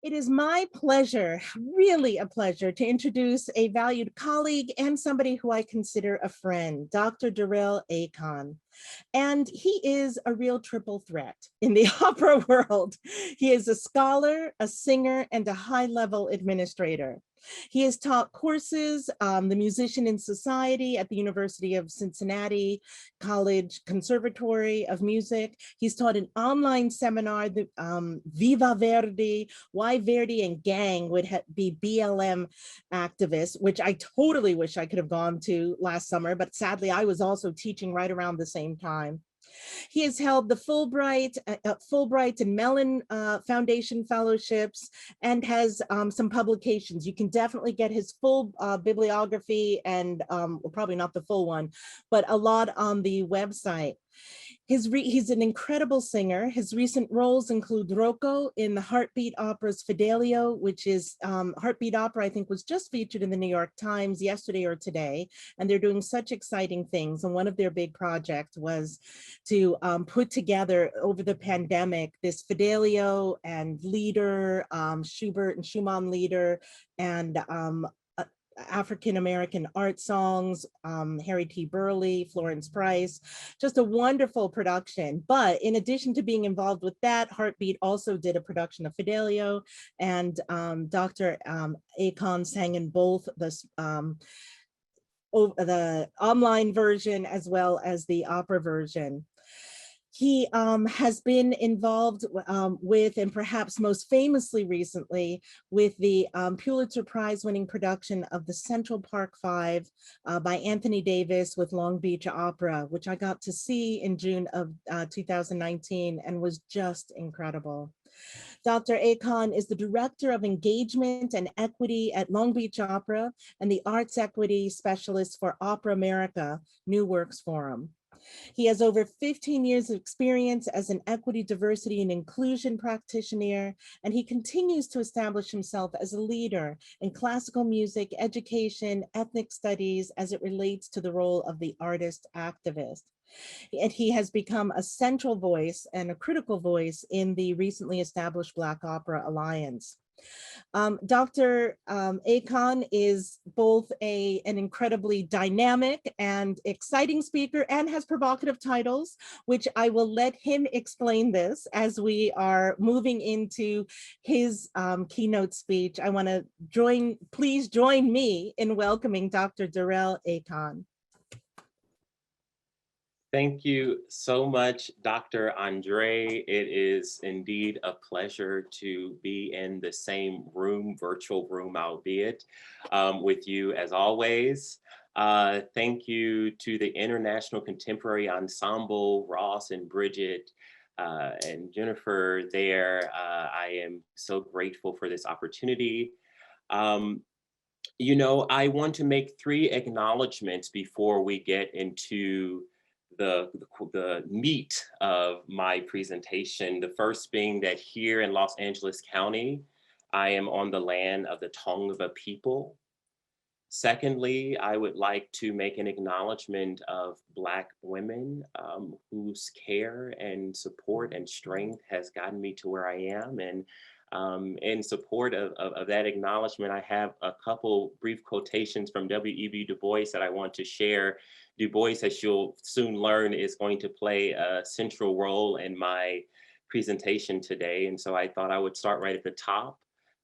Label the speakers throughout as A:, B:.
A: It is my pleasure, really a pleasure, to introduce a valued colleague and somebody who I consider a friend, Dr. Derrell Acon. And he is a real triple threat in the opera world. He is a scholar, a singer, and a high-level administrator. He has taught courses, the Musician in Society at the University of Cincinnati College Conservatory of Music. He's taught an online seminar, the Viva Verdi, Why Verdi and Gang would be BLM activists, which I totally wish I could have gone to last summer, but sadly I was also teaching right around the same time. He has held the Fulbright and Mellon Foundation fellowships and has some publications. You can definitely get his full bibliography and well, probably not the full one, but a lot on the website. He's an incredible singer. His recent roles include Rocco in the Heartbeat Opera's Fidelio, which is Heartbeat Opera, I think, was just featured in the New York Times yesterday or today, and they're doing such exciting things. And one of their big projects was to put together over the pandemic this Fidelio and Lieder, Schubert and Schumann Lieder, and African-American art songs, Harry T. Burley, Florence Price, just a wonderful production. But in addition to being involved with that, Heartbeat also did a production of Fidelio, and Dr. Acon sang in both the online version as well as the opera version. He has been involved with, and perhaps most famously recently, with the Pulitzer Prize winning production of the Central Park Five by Anthony Davis with Long Beach Opera, which I got to see in June of 2019 and was just incredible. Dr. Acon is the Director of Engagement and Equity at Long Beach Opera and the Arts Equity Specialist for Opera America New Works Forum. He has over 15 years of experience as an equity, diversity, and inclusion practitioner, and he continues to establish himself as a leader in classical music, education, ethnic studies as it relates to the role of the artist activist. And he has become a central voice and a critical voice in the recently established Black Opera Alliance. Dr. Acon is both an incredibly dynamic and exciting speaker and has provocative titles, which I will let him explain this as we are moving into his keynote speech. I want to please join me in welcoming Dr. Derrell Acon.
B: Thank you so much, Dr. André. It is indeed a pleasure to be in the same room, virtual room albeit, with you as always. Thank you to the International Contemporary Ensemble, Ross and Bridget, and Jennifer there. I am so grateful for this opportunity. You know, I want to make 3 acknowledgements before we get into the meat of my presentation. The first being that here in Los Angeles County, I am on the land of the Tongva people. Secondly, I would like to make an acknowledgement of Black women whose care and support and strength has gotten me to where I am. And in support of that acknowledgement, I have a couple brief quotations from W.E.B. Du Bois that I want to share. Du Bois, as you'll soon learn, is going to play a central role in my presentation today. And so I thought I would start right at the top.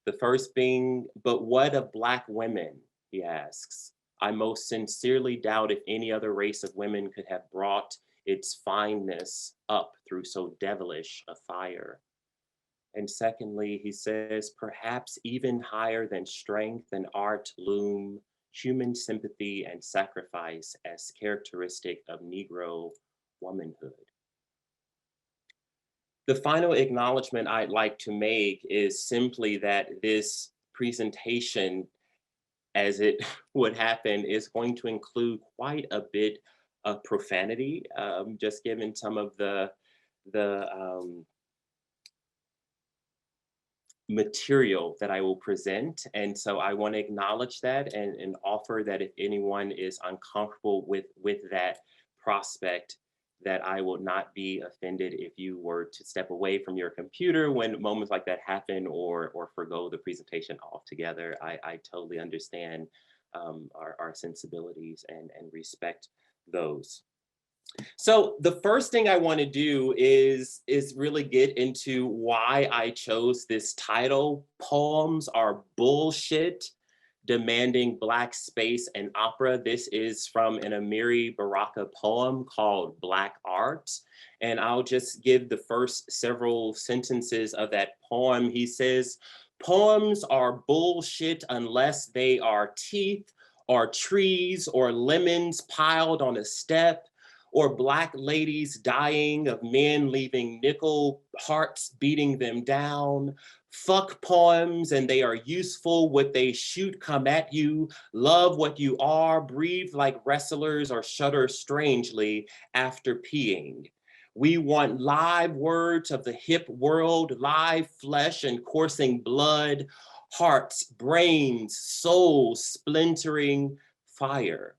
B: The first being, but what of Black women, he asks. I most sincerely doubt if any other race of women could have brought its fineness up through so devilish a fire. And secondly, he says, perhaps even higher than strength and art loom human sympathy and sacrifice as characteristic of Negro womanhood. The final acknowledgement I'd like to make is simply that this presentation, as it would happen, is going to include quite a bit of profanity, just given some of the material that I will present. And so I want to acknowledge that and offer that if anyone is uncomfortable with that prospect, that I will not be offended if you were to step away from your computer when moments like that happen, or forgo the presentation altogether. I totally understand our sensibilities and respect those. So the first thing I want to do is really get into why I chose this title. Poems are bullshit, demanding Black space and opera. This is from an Amiri Baraka poem called Black Art. And I'll just give the first several sentences of that poem. He says, poems are bullshit unless they are teeth or trees or lemons piled on a step, or Black ladies dying of men leaving nickel hearts beating them down. Fuck poems and they are useful. What they shoot come at you. Love what you are. Breathe like wrestlers or shudder strangely after peeing. We want live words of the hip world, live flesh and coursing blood, hearts, brains, souls, splintering fire.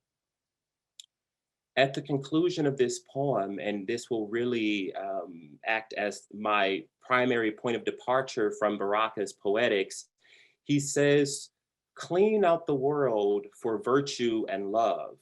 B: At the conclusion of this poem, and this will really act as my primary point of departure from Baraka's poetics, he says, clean out the world for virtue and love.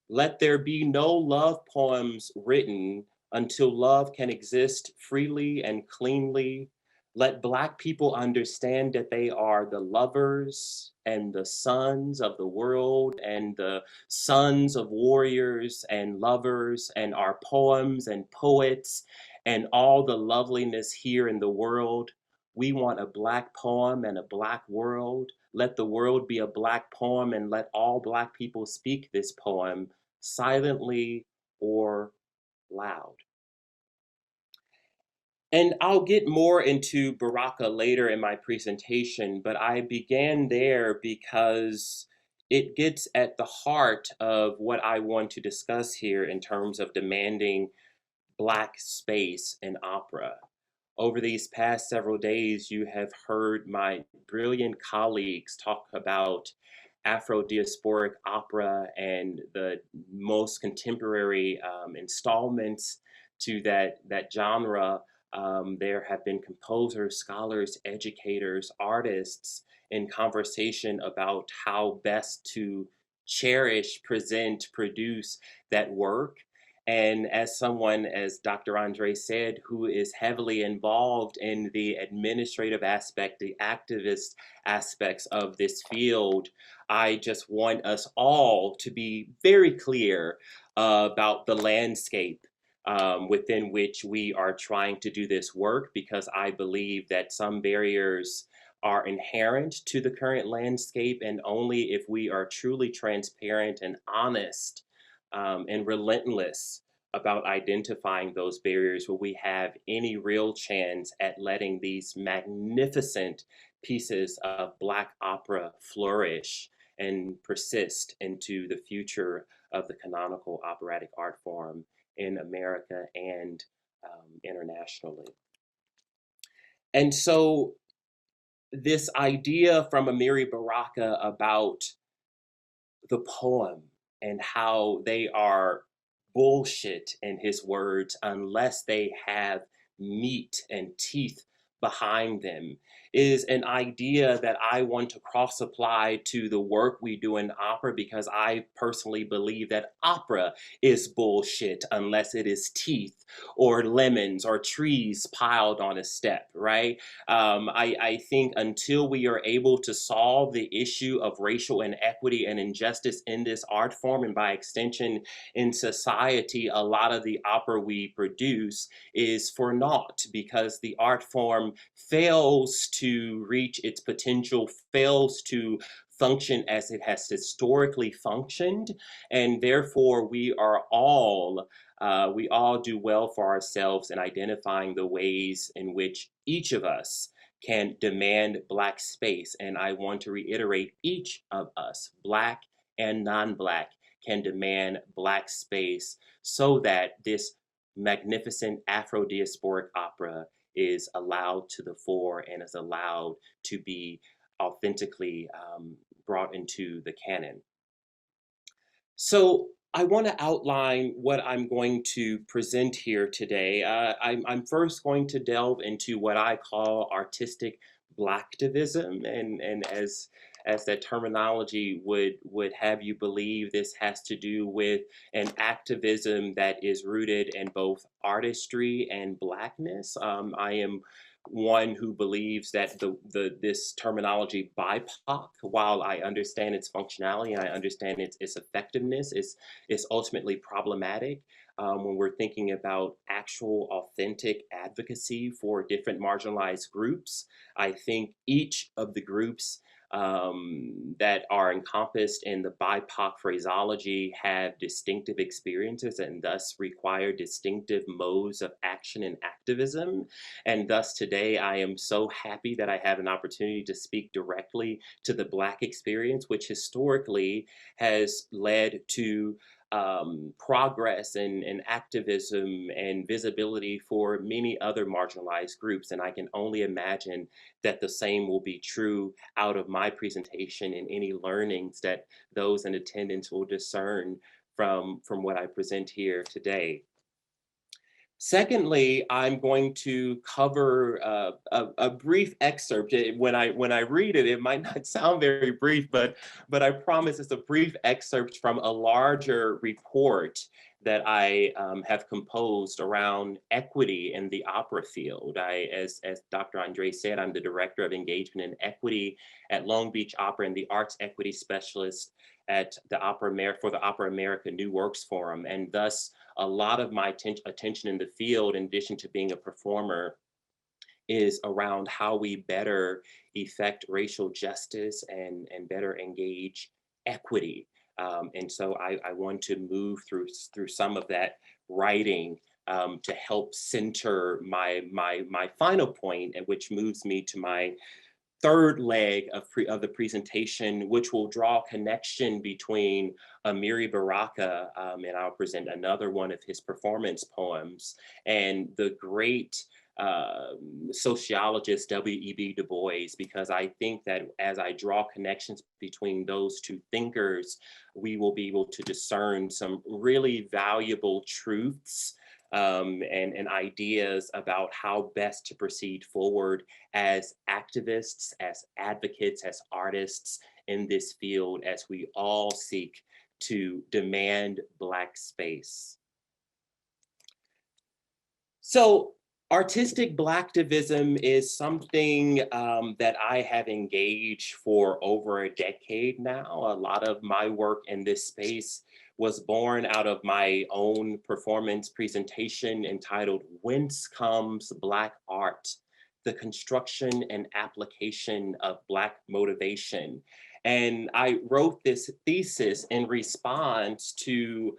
B: Let there be no love poems written until love can exist freely and cleanly. Let Black people understand that they are the lovers and the sons of the world and the sons of warriors and lovers, and our poems and poets and all the loveliness here in the world. We want a Black poem and a Black world. Let the world be a Black poem and let all Black people speak this poem silently or loud. And I'll get more into Baraka later in my presentation, but I began there because it gets at the heart of what I want to discuss here in terms of demanding Black space in opera. Over these past several days, you have heard my brilliant colleagues talk about Afro-Diasporic opera and the most contemporary installments to that genre. There have been composers, scholars, educators, artists in conversation about how best to cherish, present, produce that work. And as someone, as Dr. Andre said, who is heavily involved in the administrative aspect, the activist aspects of this field, I just want us all to be very clear about the landscape within which we are trying to do this work, because I believe that some barriers are inherent to the current landscape, and only if we are truly transparent and honest and relentless about identifying those barriers will we have any real chance at letting these magnificent pieces of Black opera flourish and persist into the future of the canonical operatic art form in America and internationally. And so this idea from Amiri Baraka about the poem and how they are bullshit, in his words, unless they have meat and teeth behind them, is an idea that I want to cross apply to the work we do in opera, because I personally believe that opera is bullshit unless it is teeth or lemons or trees piled on a step, right? I think until we are able to solve the issue of racial inequity and injustice in this art form, and by extension in society, a lot of the opera we produce is for naught, because the art form fails to reach its potential, fails to function as it has historically functioned, and therefore we all do well for ourselves in identifying the ways in which each of us can demand Black space. And I want to reiterate, each of us, Black and non-Black, can demand Black space so that this magnificent Afro-diasporic opera is allowed to the fore and is allowed to be authentically brought into the canon. So I want to outline what I'm going to present here today. I'm first going to delve into what I call artistic Blacktivism, and as that terminology would have you believe, this has to do with an activism that is rooted in both artistry and Blackness. I am one who believes that this terminology BIPOC, while I understand its functionality and I understand its effectiveness, is ultimately problematic when we're thinking about actual authentic advocacy for different marginalized groups. I think each of the groups that are encompassed in the BIPOC phraseology have distinctive experiences and thus require distinctive modes of action and activism. And thus today I am so happy that I have an opportunity to speak directly to the Black experience, which historically has led to progress and activism and visibility for many other marginalized groups. And I can only imagine that the same will be true out of my presentation and any learnings that those in attendance will discern from what I present here today. Secondly, I'm going to cover a brief excerpt. When I read it, it might not sound very brief, but I promise it's a brief excerpt from a larger report that I have composed around equity in the opera field. As Dr. André said, I'm the Director of Engagement and Equity at Long Beach Opera and the Arts Equity Specialist at the for the Opera America New Works Forum, and thus a lot of my attention in the field, in addition to being a performer, is around how we better effect racial justice and better engage equity. And so I want to move through some of that writing to help center my final point, and which moves me to my third leg of the presentation, which will draw a connection between Amiri Baraka, and I'll present another one of his performance poems, and the great sociologist W.E.B. Du Bois, because I think that as I draw connections between those two thinkers, we will be able to discern some really valuable truths and ideas about how best to proceed forward as activists, as advocates, as artists in this field, as we all seek to demand Black space. So artistic Blacktivism is something that I have engaged for over a decade now. A lot of my work in this space was born out of my own performance presentation entitled "Whence Comes Black Art? The Construction and Application of Black Motivation." And I wrote this thesis in response to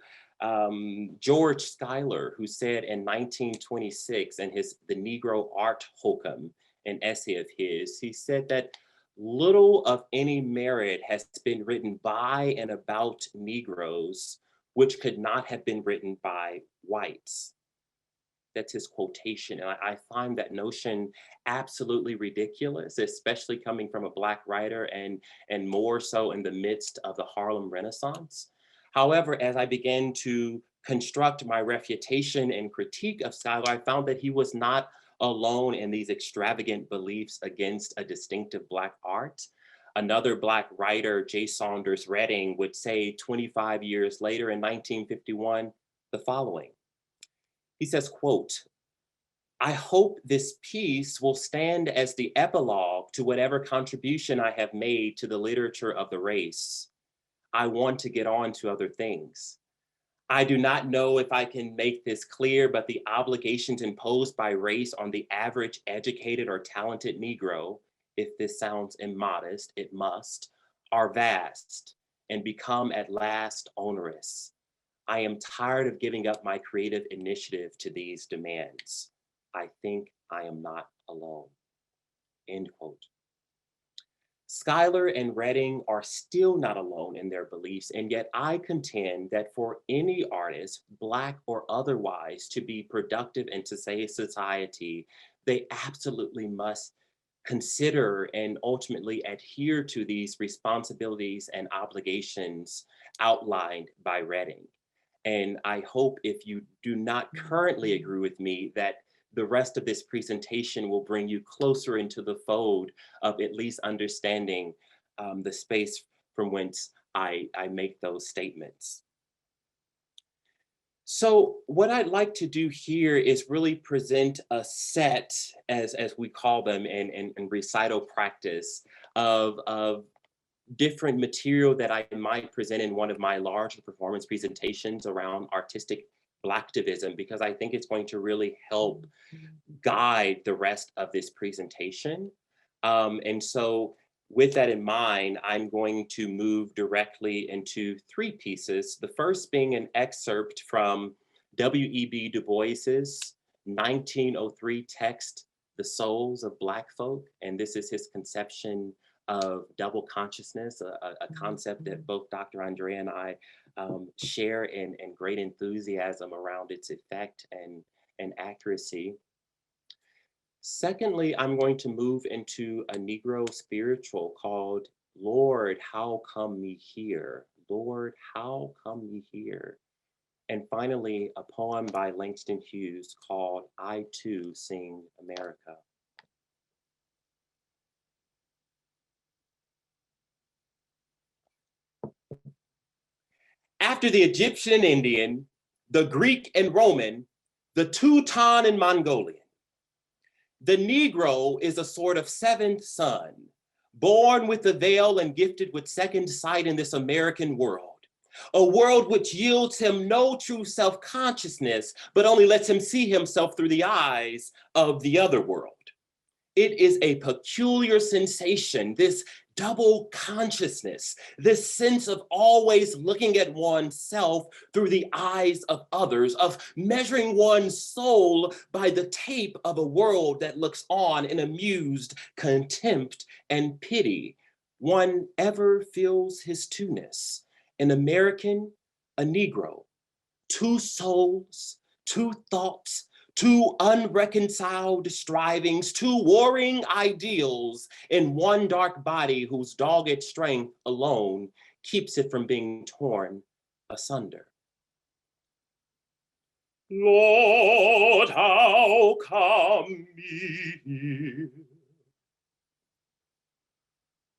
B: George Schuyler, who said in 1926 in his The Negro Art Hokum, an essay of his, he said that little of any merit has been written by and about Negroes, which could not have been written by whites. That's his quotation. And I find that notion absolutely ridiculous, especially coming from a Black writer and more so in the midst of the Harlem Renaissance. However, as I began to construct my refutation and critique of Schuyler, I found that he was not alone in these extravagant beliefs against a distinctive Black art. Another Black writer, J. Saunders Redding, would say 25 years later in 1951, the following. He says, quote, "I hope this piece will stand as the epilogue to whatever contribution I have made to the literature of the race. I want to get on to other things. I do not know if I can make this clear, but the obligations imposed by race on the average educated or talented Negro, if this sounds immodest, it must, are vast and become at last onerous. I am tired of giving up my creative initiative to these demands. I think I am not alone." End quote. Schuyler and Redding are still not alone in their beliefs, and yet I contend that for any artist, Black or otherwise, to be productive in today's society, they absolutely must consider and ultimately adhere to these responsibilities and obligations outlined by Redding. And I hope if you do not currently agree with me, that the rest of this presentation will bring you closer into the fold of at least understanding the space from whence I make those statements. So what I'd like to do here is really present a set, as we call them in recital practice, of different material that I might present in one of my large performance presentations around artistic Blacktivism, because I think it's going to really help guide the rest of this presentation. And so with that in mind, I'm going to move directly into three pieces. The first being an excerpt from W.E.B. Du Bois's 1903 text, The Souls of Black Folk. And this is his conception of double consciousness, a concept that both Dr. André and I share in great enthusiasm around its effect and accuracy. Secondly, I'm going to move into a Negro spiritual called Lord, How Come Me Here? Lord, How Come Me Here? And finally, a poem by Langston Hughes called I Too Sing America. After the Egyptian and Indian, the Greek and Roman, the Teuton and Mongolian, the Negro is a sort of seventh son, born with the veil and gifted with second sight in this American world, a world which yields him no true self-consciousness, but only lets him see himself through the eyes of the other world. It is a peculiar sensation, this double consciousness, this sense of always looking at oneself through the eyes of others, of measuring one's soul by the tape of a world that looks on in amused contempt and pity. One ever feels his two-ness, an American, a Negro, two souls, two thoughts, two unreconciled strivings, two warring ideals in one dark body whose dogged strength alone keeps it from being torn asunder. Lord, how come me here?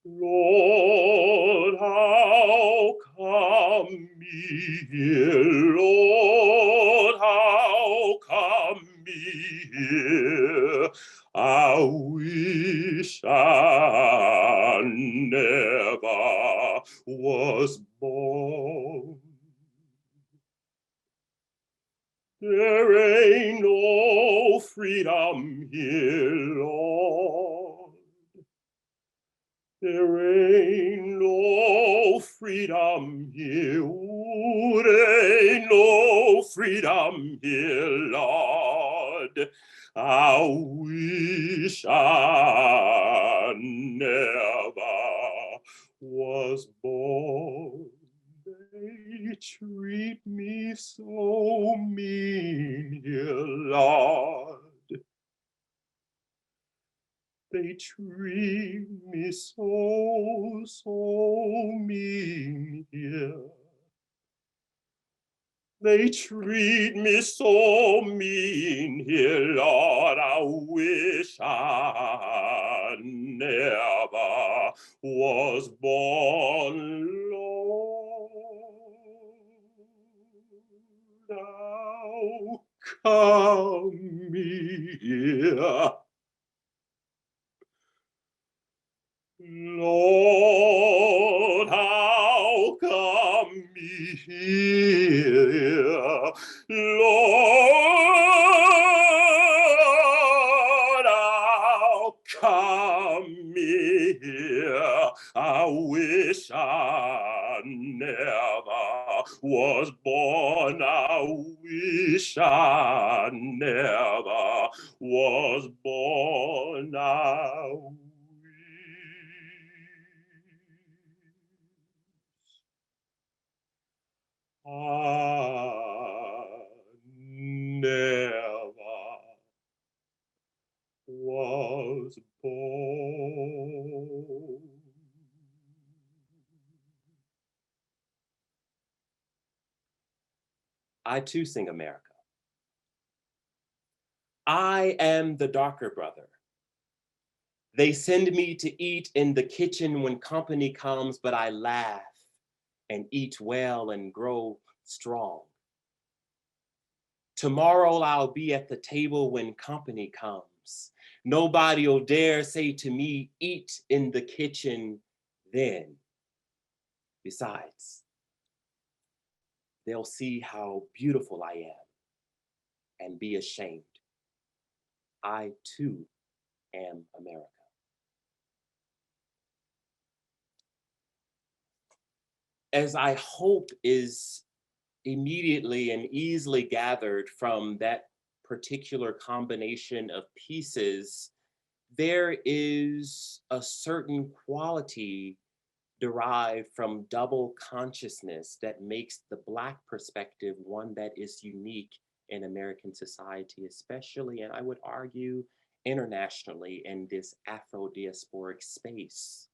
B: Lord, how come me here? Lord, how come me here? I wish I never was born. There ain't no freedom here, Lord. There ain't no freedom here. Ooh, there ain't no freedom here, Lord. I wish I never was born. They treat me so mean here, Lord. They treat me so, so mean here. They treat me so mean here, Lord. I wish I never was born, Lord. Now come me here. Lord, how come me here? Lord, how come me here? I wish I never was born. I wish I never was born. I never was born. I too sing America. I am the darker brother. They send me to eat in the kitchen when company comes, but I laugh and eat well and grow strong. Tomorrow I'll be at the table when company comes. Nobody'll dare say to me, eat in the kitchen then. Besides, they'll see how beautiful I am and be ashamed. I too am America. As I hope is immediately and easily gathered from that particular combination of pieces, there is a certain quality derived from double consciousness that makes the Black perspective one that is unique in American society, especially, and I would argue, internationally in this Afro-Diasporic space.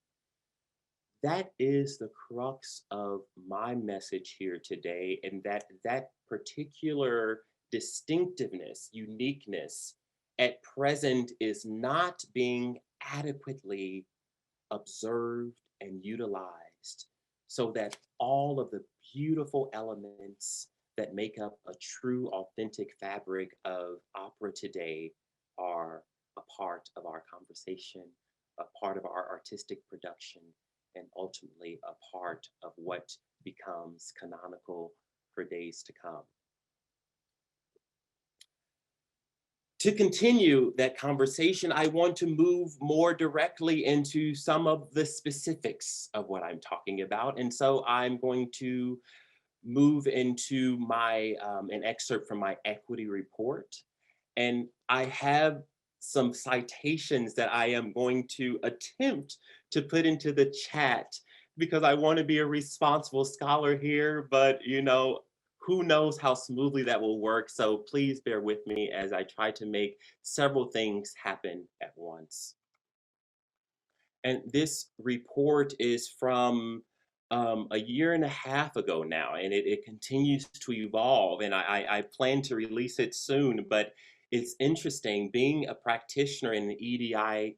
B: That is the crux of my message here today, and that particular distinctiveness, uniqueness, at present is not being adequately observed and utilized so that all of the beautiful elements that make up a true, authentic fabric of opera today are a part of our conversation, a part of our artistic production, and ultimately a part of what becomes canonical for days to come. To continue that conversation, I want to move more directly into some of the specifics of what I'm talking about. And so I'm going to move into my an excerpt from my equity report. And I have some citations that I am going to attempt to put into the chat because I want to be a responsible scholar here, but who knows how smoothly that will work. So please bear with me as I try to make several things happen at once. And this report is from a year and a half ago now, and it continues to evolve. And I plan to release it soon, but it's interesting being a practitioner in the EDI,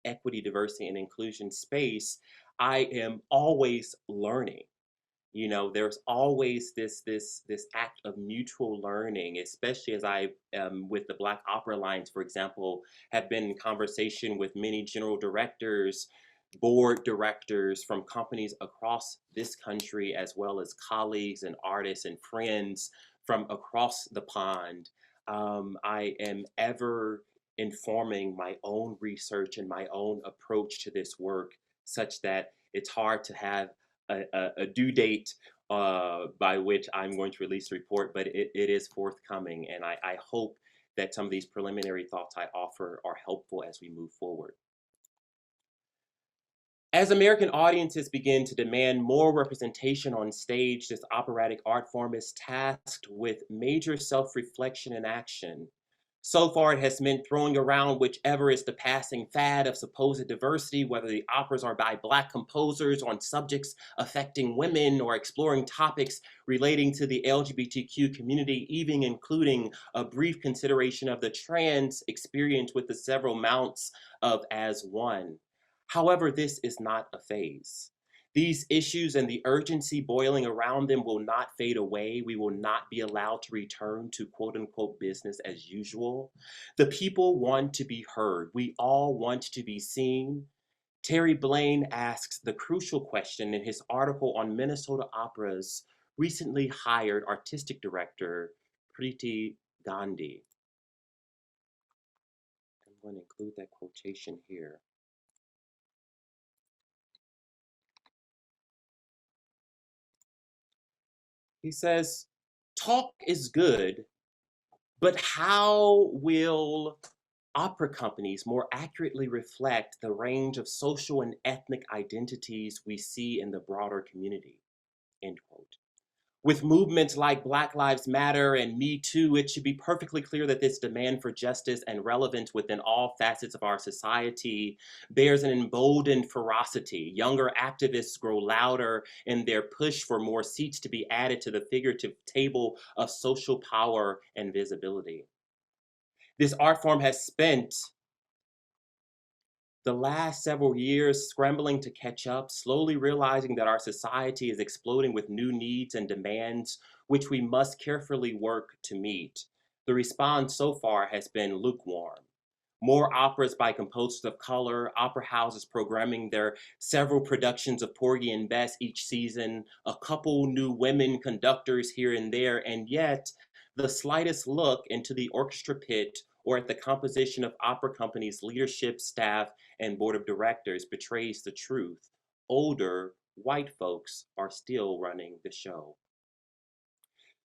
B: equity, diversity, and inclusion space. I am always learning. There's always this act of mutual learning, especially as I with the Black Opera Alliance, for example, have been in conversation with many general directors, board directors from companies across this country, as well as colleagues and artists and friends from across the pond. I am ever informing my own research and my own approach to this work, such that it's hard to have a due date by which I'm going to release the report, but it is forthcoming. And I hope that some of these preliminary thoughts I offer are helpful as we move forward. As American audiences begin to demand more representation on stage, this operatic art form is tasked with major self-reflection and action. So far, it has meant throwing around whichever is the passing fad of supposed diversity, whether the operas are by Black composers on subjects affecting women or exploring topics relating to the LGBTQ community, even including a brief consideration of the trans experience with the several mounts of as one. However, this is not a phase. These issues and the urgency boiling around them will not fade away. We will not be allowed to return to quote unquote business as usual. The people want to be heard. We all want to be seen. Terry Blaine asks the crucial question in his article on Minnesota Opera's recently hired artistic director, Preeti Gandhi. I'm going to include that quotation here. He says, talk is good, but how will opera companies more accurately reflect the range of social and ethnic identities we see in the broader community? End quote. With movements like Black Lives Matter and Me Too, it should be perfectly clear that this demand for justice and relevance within all facets of our society bears an emboldened ferocity. Younger activists grow louder in their push for more seats to be added to the figurative table of social power and visibility. This art form has spent the last several years scrambling to catch up, slowly realizing that our society is exploding with new needs and demands, which we must carefully work to meet. The response so far has been lukewarm. More operas by composers of color, opera houses programming their several productions of Porgy and Bess each season, a couple new women conductors here and there, and yet the slightest look into the orchestra pit or at the composition of opera companies' leadership, staff, and board of directors betrays the truth. Older white folks are still running the show.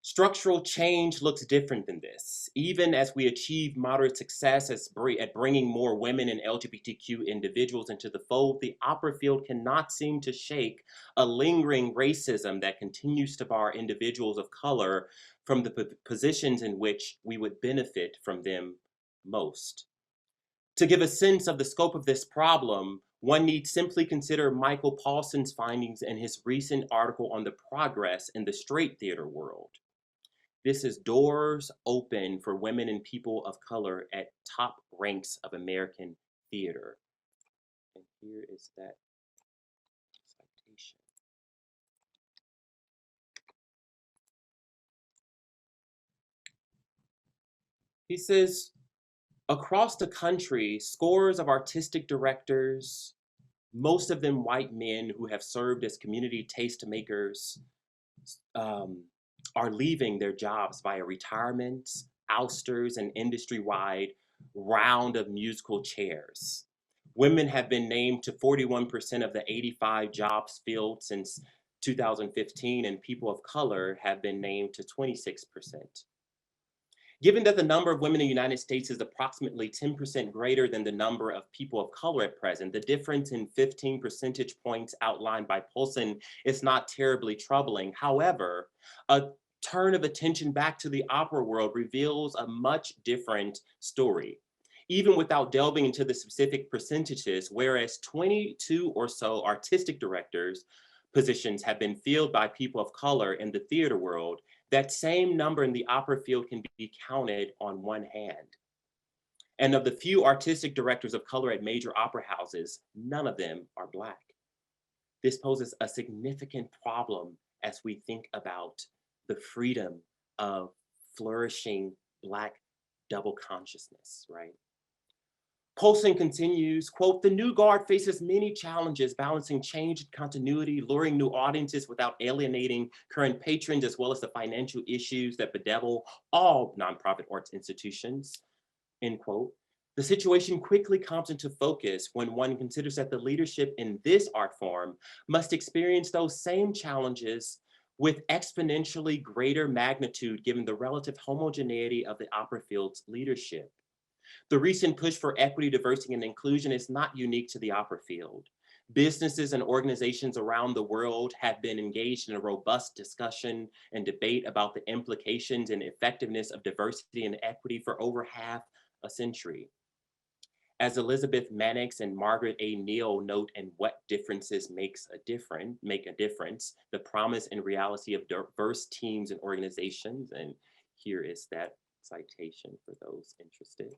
B: Structural change looks different than this. Even as we achieve moderate success at bringing more women and LGBTQ individuals into the fold, the opera field cannot seem to shake a lingering racism that continues to bar individuals of color from the positions in which we would benefit from them most. To give a sense of the scope of this problem, one needs simply consider Michael Paulson's findings in his recent article on the progress in the straight theater world. This is doors open for women and people of color at top ranks of American theater. And here is that citation. He says, across the country, scores of artistic directors, most of them white men who have served as community tastemakers, um, are leaving their jobs via retirements, ousters, and industry-wide round of musical chairs. Women have been named to 41% of the 85 jobs filled since 2015, and people of color have been named to 26%. Given that the number of women in the United States is approximately 10% greater than the number of people of color at present, the difference in 15 percentage points outlined by Paulson is not terribly troubling. However, a turn of attention back to the opera world reveals a much different story. Even without delving into the specific percentages, whereas 22 or so artistic directors positions have been filled by people of color in the theater world, that same number in the opera field can be counted on one hand. And of the few artistic directors of color at major opera houses, none of them are Black. This poses a significant problem as we think about the freedom of flourishing Black double consciousness, right? Paulson continues, quote, the new guard faces many challenges balancing change and continuity, luring new audiences without alienating current patrons, as well as the financial issues that bedevil all nonprofit arts institutions, end quote. The situation quickly comes into focus when one considers that the leadership in this art form must experience those same challenges with exponentially greater magnitude given the relative homogeneity of the opera field's leadership. The recent push for equity, diversity, and inclusion is not unique to the opera field. Businesses and organizations around the world have been engaged in a robust discussion and debate about the implications and effectiveness of diversity and equity for over half a century. As Elizabeth Mannix and Margaret A. Neal note in What Differences Make a Difference, the promise and reality of diverse teams and organizations. And here is that citation for those interested.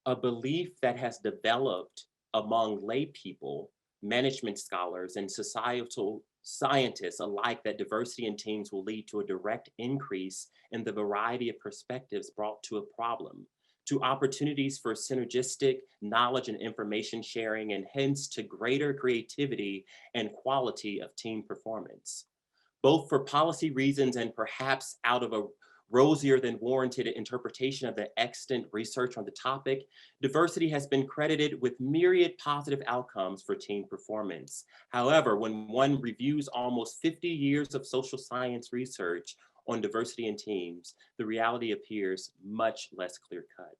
B: A belief that has developed among lay people, management scholars, and societal scientists alike that diversity in teams will lead to a direct increase in the variety of perspectives brought to a problem, to opportunities for synergistic knowledge and information sharing, and hence to greater creativity and quality of team performance. Both for policy reasons and perhaps out of a rosier than warranted interpretation of the extant research on the topic, diversity has been credited with myriad positive outcomes for team performance. However, when one reviews almost 50 years of social science research on diversity in teams, the reality appears much less clear-cut.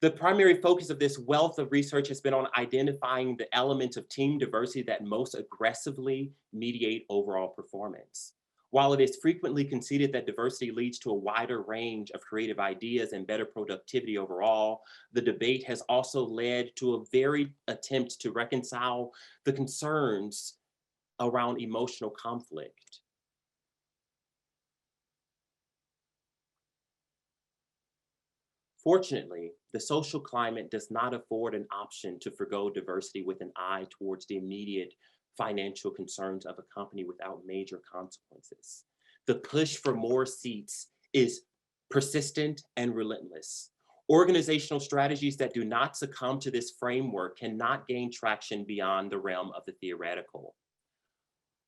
B: The primary focus of this wealth of research has been on identifying the elements of team diversity that most aggressively mediate overall performance. While it is frequently conceded that diversity leads to a wider range of creative ideas and better productivity overall, the debate has also led to a varied attempt to reconcile the concerns around emotional conflict. Fortunately, the social climate does not afford an option to forgo diversity with an eye towards the immediate financial concerns of a company without major consequences. The push for more seats is persistent and relentless. Organizational strategies that do not succumb to this framework cannot gain traction beyond the realm of the theoretical.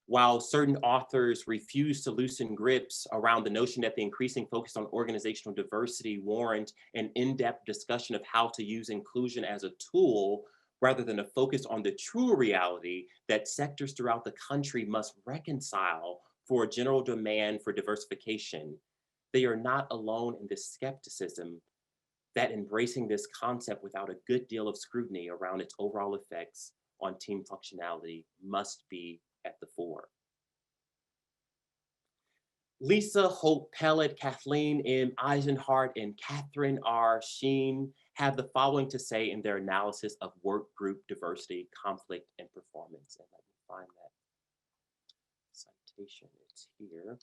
B: While certain authors refuse to loosen grips around the notion that the increasing focus on organizational diversity warrant an in-depth discussion of how to use inclusion as a tool rather than a focus on the true reality that sectors throughout the country must reconcile for a general demand for diversification, they are not alone in this skepticism that embracing this concept without a good deal of scrutiny around its overall effects on team functionality must be at the fore. Lisa Hope Pellet, Kathleen M. Eisenhart, and Catherine R. Sheen have the following to say in their analysis of work group diversity, conflict, and performance. And let me find that citation. It's here.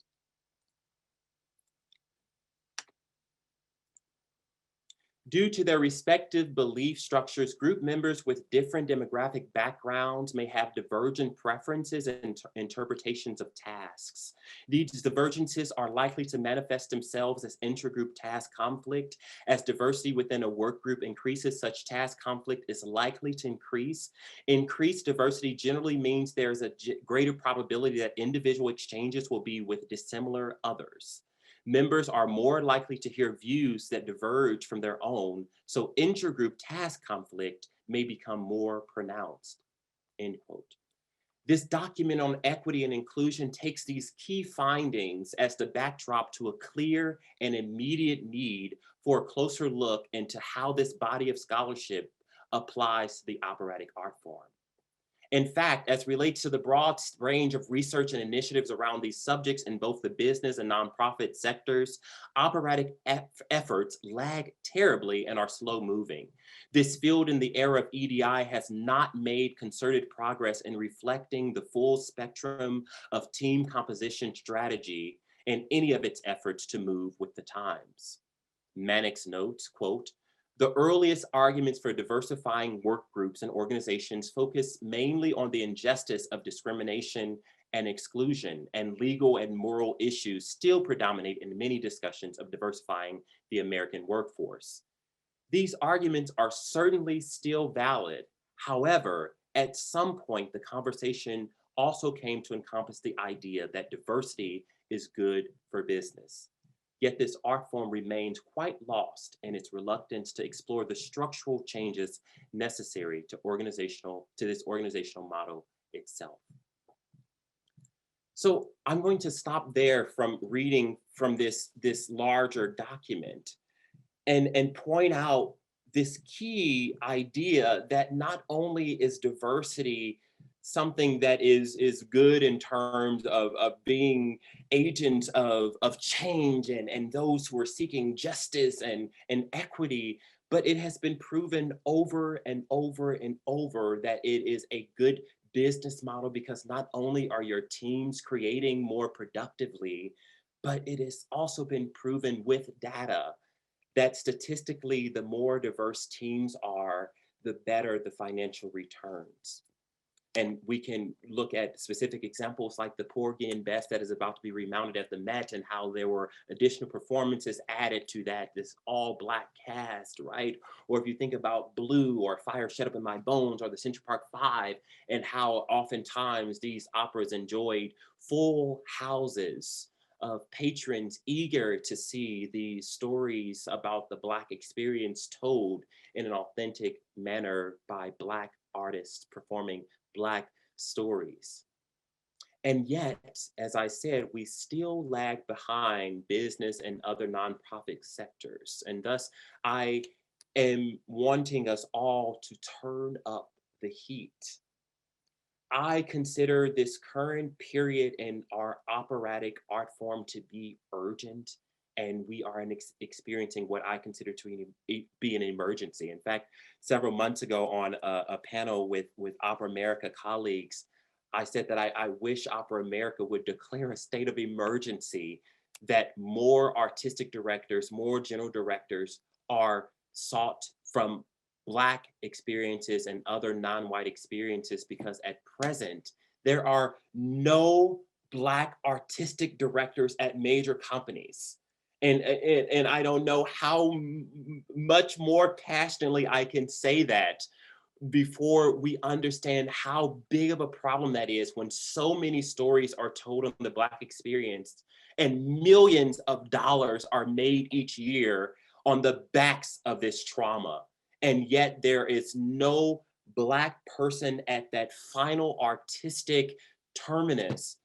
B: Due to their respective belief structures, group members with different demographic backgrounds may have divergent preferences and interpretations of tasks. These divergences are likely to manifest themselves as intergroup task conflict. As diversity within a work group increases, such task conflict is likely to increase. Increased diversity generally means there's a greater probability that individual exchanges will be with dissimilar others. Members are more likely to hear views that diverge from their own, so intergroup task conflict may become more pronounced, end quote. This document on equity and inclusion takes these key findings as the backdrop to a clear and immediate need for a closer look into how this body of scholarship applies to the operatic art form. In fact, as relates to the broad range of research and initiatives around these subjects in both the business and nonprofit sectors, operatic efforts lag terribly and are slow moving. This field in the era of EDI has not made concerted progress in reflecting the full spectrum of team composition strategy in any of its efforts to move with the times. Mannix notes, quote, "The earliest arguments for diversifying work groups and organizations focus mainly on the injustice of discrimination and exclusion, and legal and moral issues still predominate in many discussions of diversifying the American workforce. These arguments are certainly still valid. However, at some point, the conversation also came to encompass the idea that diversity is good for business. Yet this art form remains quite lost in its reluctance to explore the structural changes necessary to this organizational model itself." So I'm going to stop there from reading from this larger document and point out this key idea that not only is diversity something that is good in terms of being agents of change and those who are seeking justice and equity, but it has been proven over and over and over that it is a good business model because not only are your teams creating more productively, but it has also been proven with data that statistically, the more diverse teams are, the better the financial returns. And we can look at specific examples like the Porgy and Bess that is about to be remounted at the Met and how there were additional performances added to that, this all Black cast, right? Or if you think about Blue or Fire Shut Up in My Bones or the Central Park Five and how oftentimes these operas enjoyed full houses of patrons eager to see the stories about the Black experience told in an authentic manner by Black artists performing Black stories. And yet, as I said, we still lag behind business and other nonprofit sectors. And thus, I am wanting us all to turn up the heat. I consider this current period in our operatic art form to be urgent, and we are experiencing what I consider to be an emergency. In fact, several months ago on a panel with Opera America colleagues, I said that I wish Opera America would declare a state of emergency, that more artistic directors, more general directors are sought from Black experiences and other non-white experiences, because at present, there are no Black artistic directors at major companies. And I don't know how much more passionately I can say that before we understand how big of a problem that is, when so many stories are told on the Black experience and millions of dollars are made each year on the backs of this trauma. And yet there is no Black person at that final artistic terminus,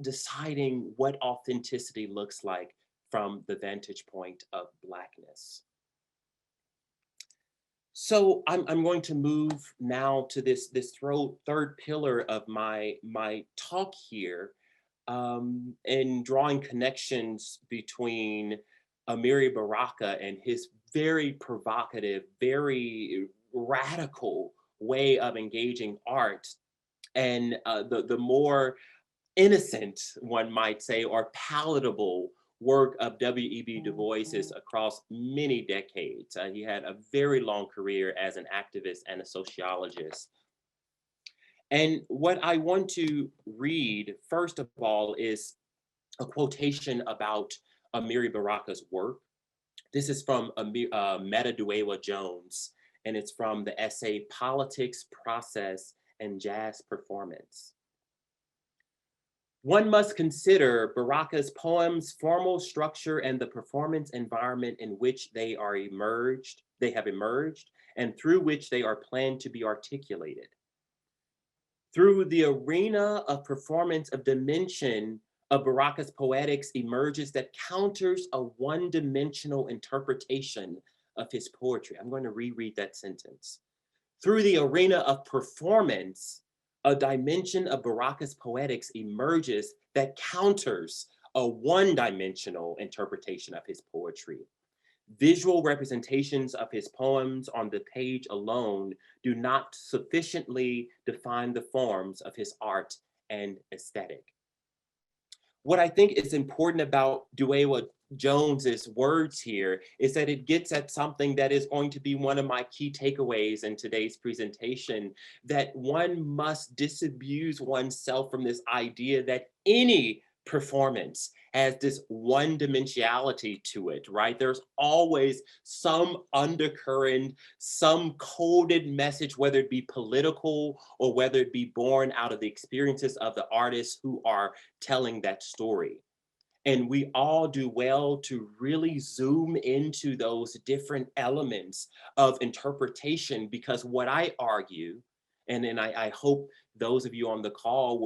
B: deciding what authenticity looks like from the vantage point of Blackness. So I'm going to move now to this third pillar of my talk here, and drawing connections between Amiri Baraka and his very provocative, very radical way of engaging art, and the more innocent, one might say, or palatable work of W.E.B. Du Bois's across many decades. He had a very long career as an activist and a sociologist. And what I want to read, first of all, is a quotation about Amiri Baraka's work. This is from Meta Duewa Jones, and it's from the essay Politics, Process, and Jazz Performance. One must consider Baraka's poems' formal structure and the performance environment in which they have emerged, and through which they are planned to be articulated. Through the arena of performance, of dimension of Baraka's poetics emerges that counters a one-dimensional interpretation of his poetry. I'm going to reread that sentence. Through the arena of performance, a dimension of Baraka's poetics emerges that counters a one-dimensional interpretation of his poetry. Visual representations of his poems on the page alone do not sufficiently define the forms of his art and aesthetic. What I think is important about Duewa Jones's words here is that it gets at something that is going to be one of my key takeaways in today's presentation, that one must disabuse oneself from this idea that any performance has this one dimensionality to it, right? There's always some undercurrent, some coded message, whether it be political or whether it be born out of the experiences of the artists who are telling that story. And we all do well to really zoom into those different elements of interpretation, because what I argue, and then I hope those of you on the call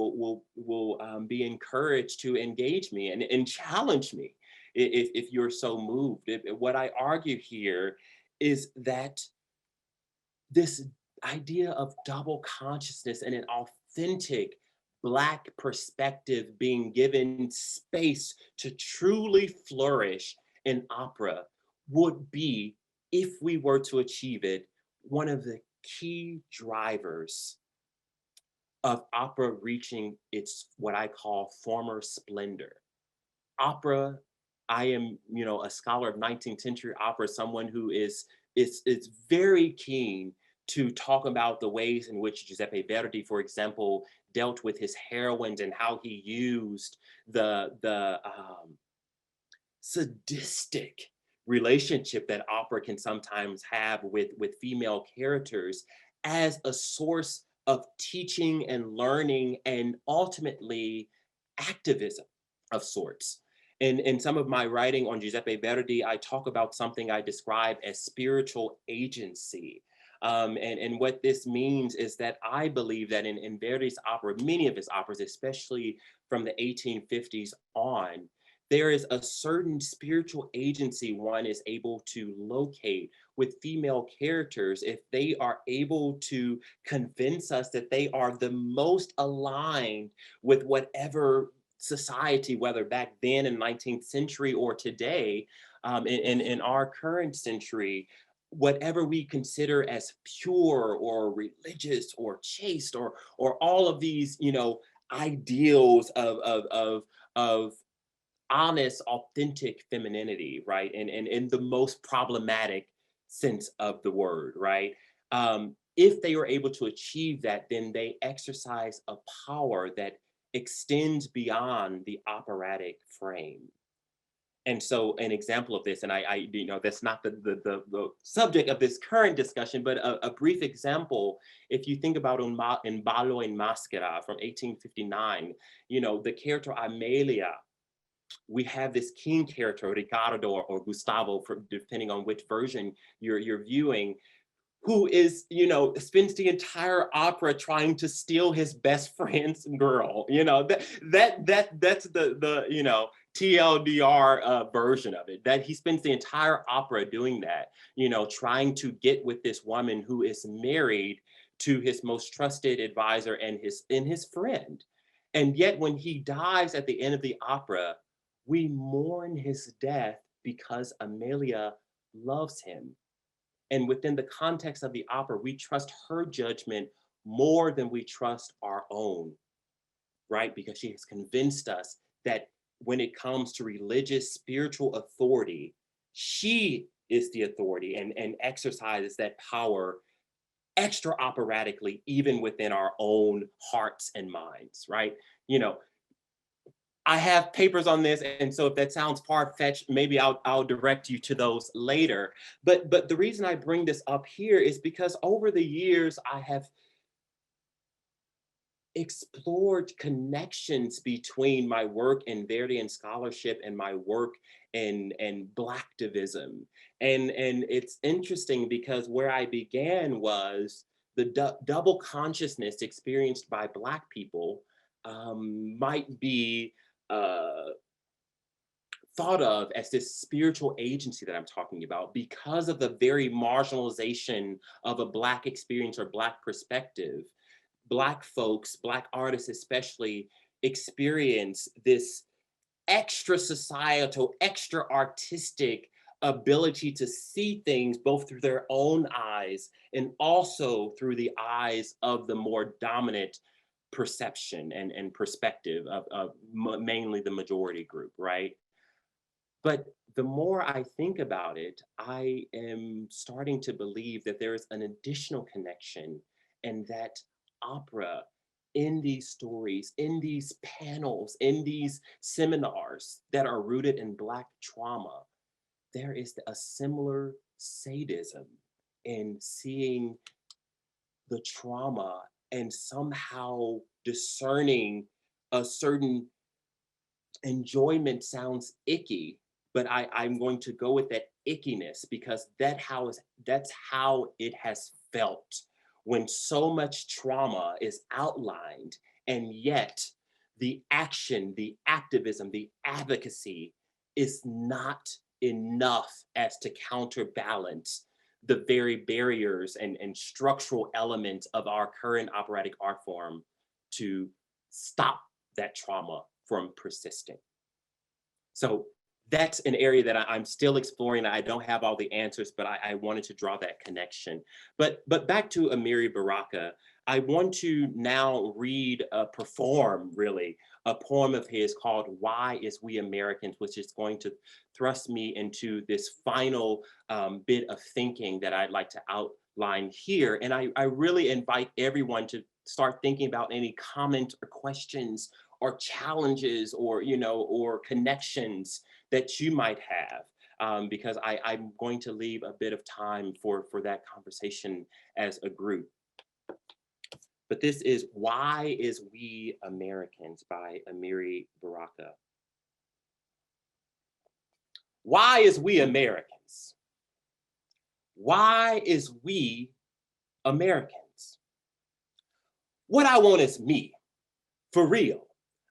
B: will be encouraged to engage me and challenge me if you're so moved. What I argue here is that this idea of double consciousness and an authentic Black perspective being given space to truly flourish in opera would be, if we were to achieve it, one of the key drivers of opera reaching its what I call former splendor. Opera, I am, a scholar of 19th century opera, someone who is very keen to talk about the ways in which Giuseppe Verdi, for example, dealt with his heroines and how he used the sadistic relationship that opera can sometimes have with female characters as a source of teaching and learning and ultimately activism of sorts. In some of my writing on Giuseppe Verdi, I talk about something I describe as spiritual agency. And what this means is that I believe that in Verdi's opera, many of his operas, especially from the 1850s on, there is a certain spiritual agency one is able to locate with female characters if they are able to convince us that they are the most aligned with whatever society, whether back then in 19th century or today, in our current century, whatever we consider as pure or religious or chaste or all of these, ideals of honest, authentic femininity, right? And in the most problematic sense of the word, right? If they are able to achieve that, then they exercise a power that extends beyond the operatic frame. And so an example of this, and that's not the subject of this current discussion, but a brief example, if you think about in Ballo in Maschera from 1859, the character Amelia, we have this king character, Ricardo or Gustavo, depending on which version you're viewing, who is, spends the entire opera trying to steal his best friend's girl. That's the TLDR version of it. That he spends the entire opera doing that, trying to get with this woman who is married to his most trusted advisor and his friend. And yet when he dies at the end of the opera, we mourn his death because Amelia loves him. And within the context of the opera, we trust her judgment more than we trust our own, right? Because she has convinced us that when it comes to religious, spiritual authority, she is the authority and exercises that power extra operatically, even within our own hearts and minds, right? I have papers on this, and so if that sounds far-fetched, maybe I'll direct you to those later. But the reason I bring this up here is because over the years I have explored connections between my work in Verdian scholarship and my work in Blacktivism. And it's interesting because where I began was the double consciousness experienced by Black people might be uh, thought of as this spiritual agency that I'm talking about because of the very marginalization of a Black experience or Black perspective. Black folks, Black artists especially, experience this extra societal, extra artistic ability to see things both through their own eyes and also through the eyes of the more dominant perception and perspective of mainly the majority group, right? But the more I think about it, I am starting to believe that there is an additional connection and that opera in these stories, in these panels, in these seminars that are rooted in Black trauma, there is a similar sadism in seeing the trauma and somehow discerning a certain enjoyment sounds icky, but I'm going to go with that ickiness because that's how it has felt when so much trauma is outlined and yet the action, the activism, the advocacy is not enough as to counterbalance the very barriers and structural elements of our current operatic art form to stop that trauma from persisting. So that's an area that I'm still exploring. I don't have all the answers, but I wanted to draw that connection. But back to Amiri Baraka, I want to now perform really, a poem of his called Why Is We Americans, which is going to thrust me into this final bit of thinking that I'd like to outline here. And I really invite everyone to start thinking about any comments or questions or challenges or connections that you might have, because I'm going to leave a bit of time for that conversation as a group. But this is Why Is We Americans by Amiri Baraka. Why is we Americans? Why is we Americans? What I want is me, for real.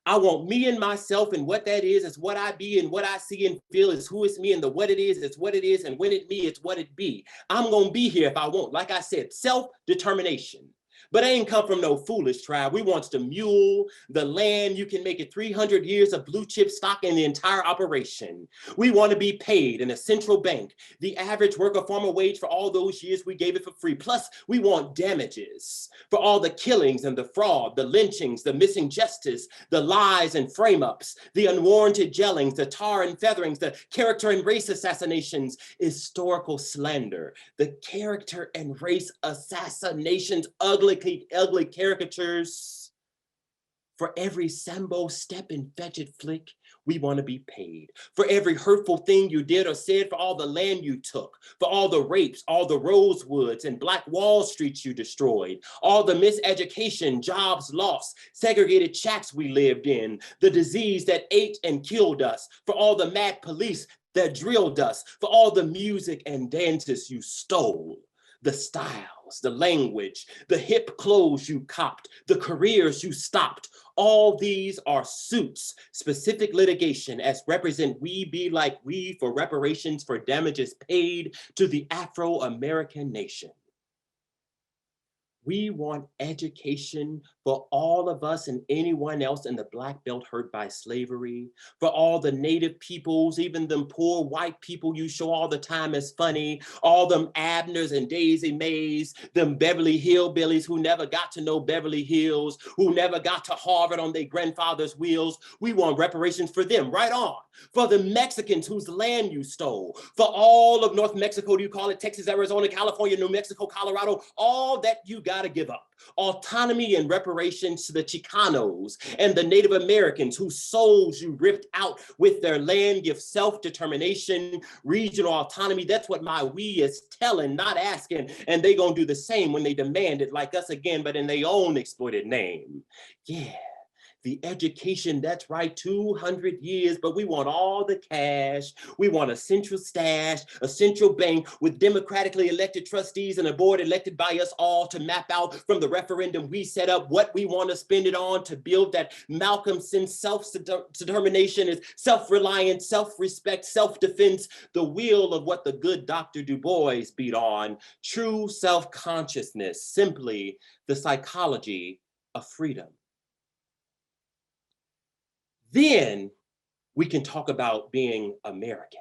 B: I want me and myself, and what that is what I be, and what I see and feel is who it's me, and the what it is what it is, and when it me, it's what it be. I'm gonna be here if I want. Like I said, self-determination. But I ain't come from no foolish tribe. We wants to mule the land. You can make it 300 years of blue chip stock in the entire operation. We want to be paid in a central bank, the average worker farmer wage for all those years we gave it for free. Plus, we want damages for all the killings and the fraud, the lynchings, the missing justice, the lies and frame-ups, the unwarranted jailings, the tar and featherings, the character and race assassinations, historical slander, the character and race assassinations, ugly caricatures. For every Sambo step and fetched flick, we want to be paid. For every hurtful thing you did or said, for all the land you took, for all the rapes, all the Rosewoods and Black Wall Streets you destroyed, all the miseducation, jobs lost, segregated shacks we lived in, the disease that ate and killed us, for all the mad police that drilled us, for all the music and dances you stole, the styles, the language, the hip clothes you copped, the careers you stopped. All these are suits, specific litigation as represent we be like we for reparations for damages paid to the Afro-American nation. We want education for all of us and anyone else in the Black Belt hurt by slavery, for all the native peoples, even them poor white people you show all the time as funny, all them Abners and Daisy Mays, them Beverly Hillbillies who never got to know Beverly Hills, who never got to Harvard on their grandfather's wheels. We want reparations for them, right on. For the Mexicans whose land you stole, for all of North Mexico, do you call it Texas, Arizona, California, New Mexico, Colorado, all that you gotta give up. Autonomy and reparations to the Chicanos and the Native Americans whose souls you ripped out with their land. Give self-determination, regional autonomy. That's what my we is telling, not asking. And they gonna do the same when they demand it like us again, but in their own exploited name. Yeah. The education, that's right, 200 years, but we want all the cash. We want a central stash, a central bank with democratically elected trustees and a board elected by us all to map out from the referendum we set up what we want to spend it on to build that Malcolm sense self-determination is self-reliance, self-respect, self-defense, the wheel of what the good Dr. Du Bois beat on, true self-consciousness, simply the psychology of freedom. Then we can talk about being American.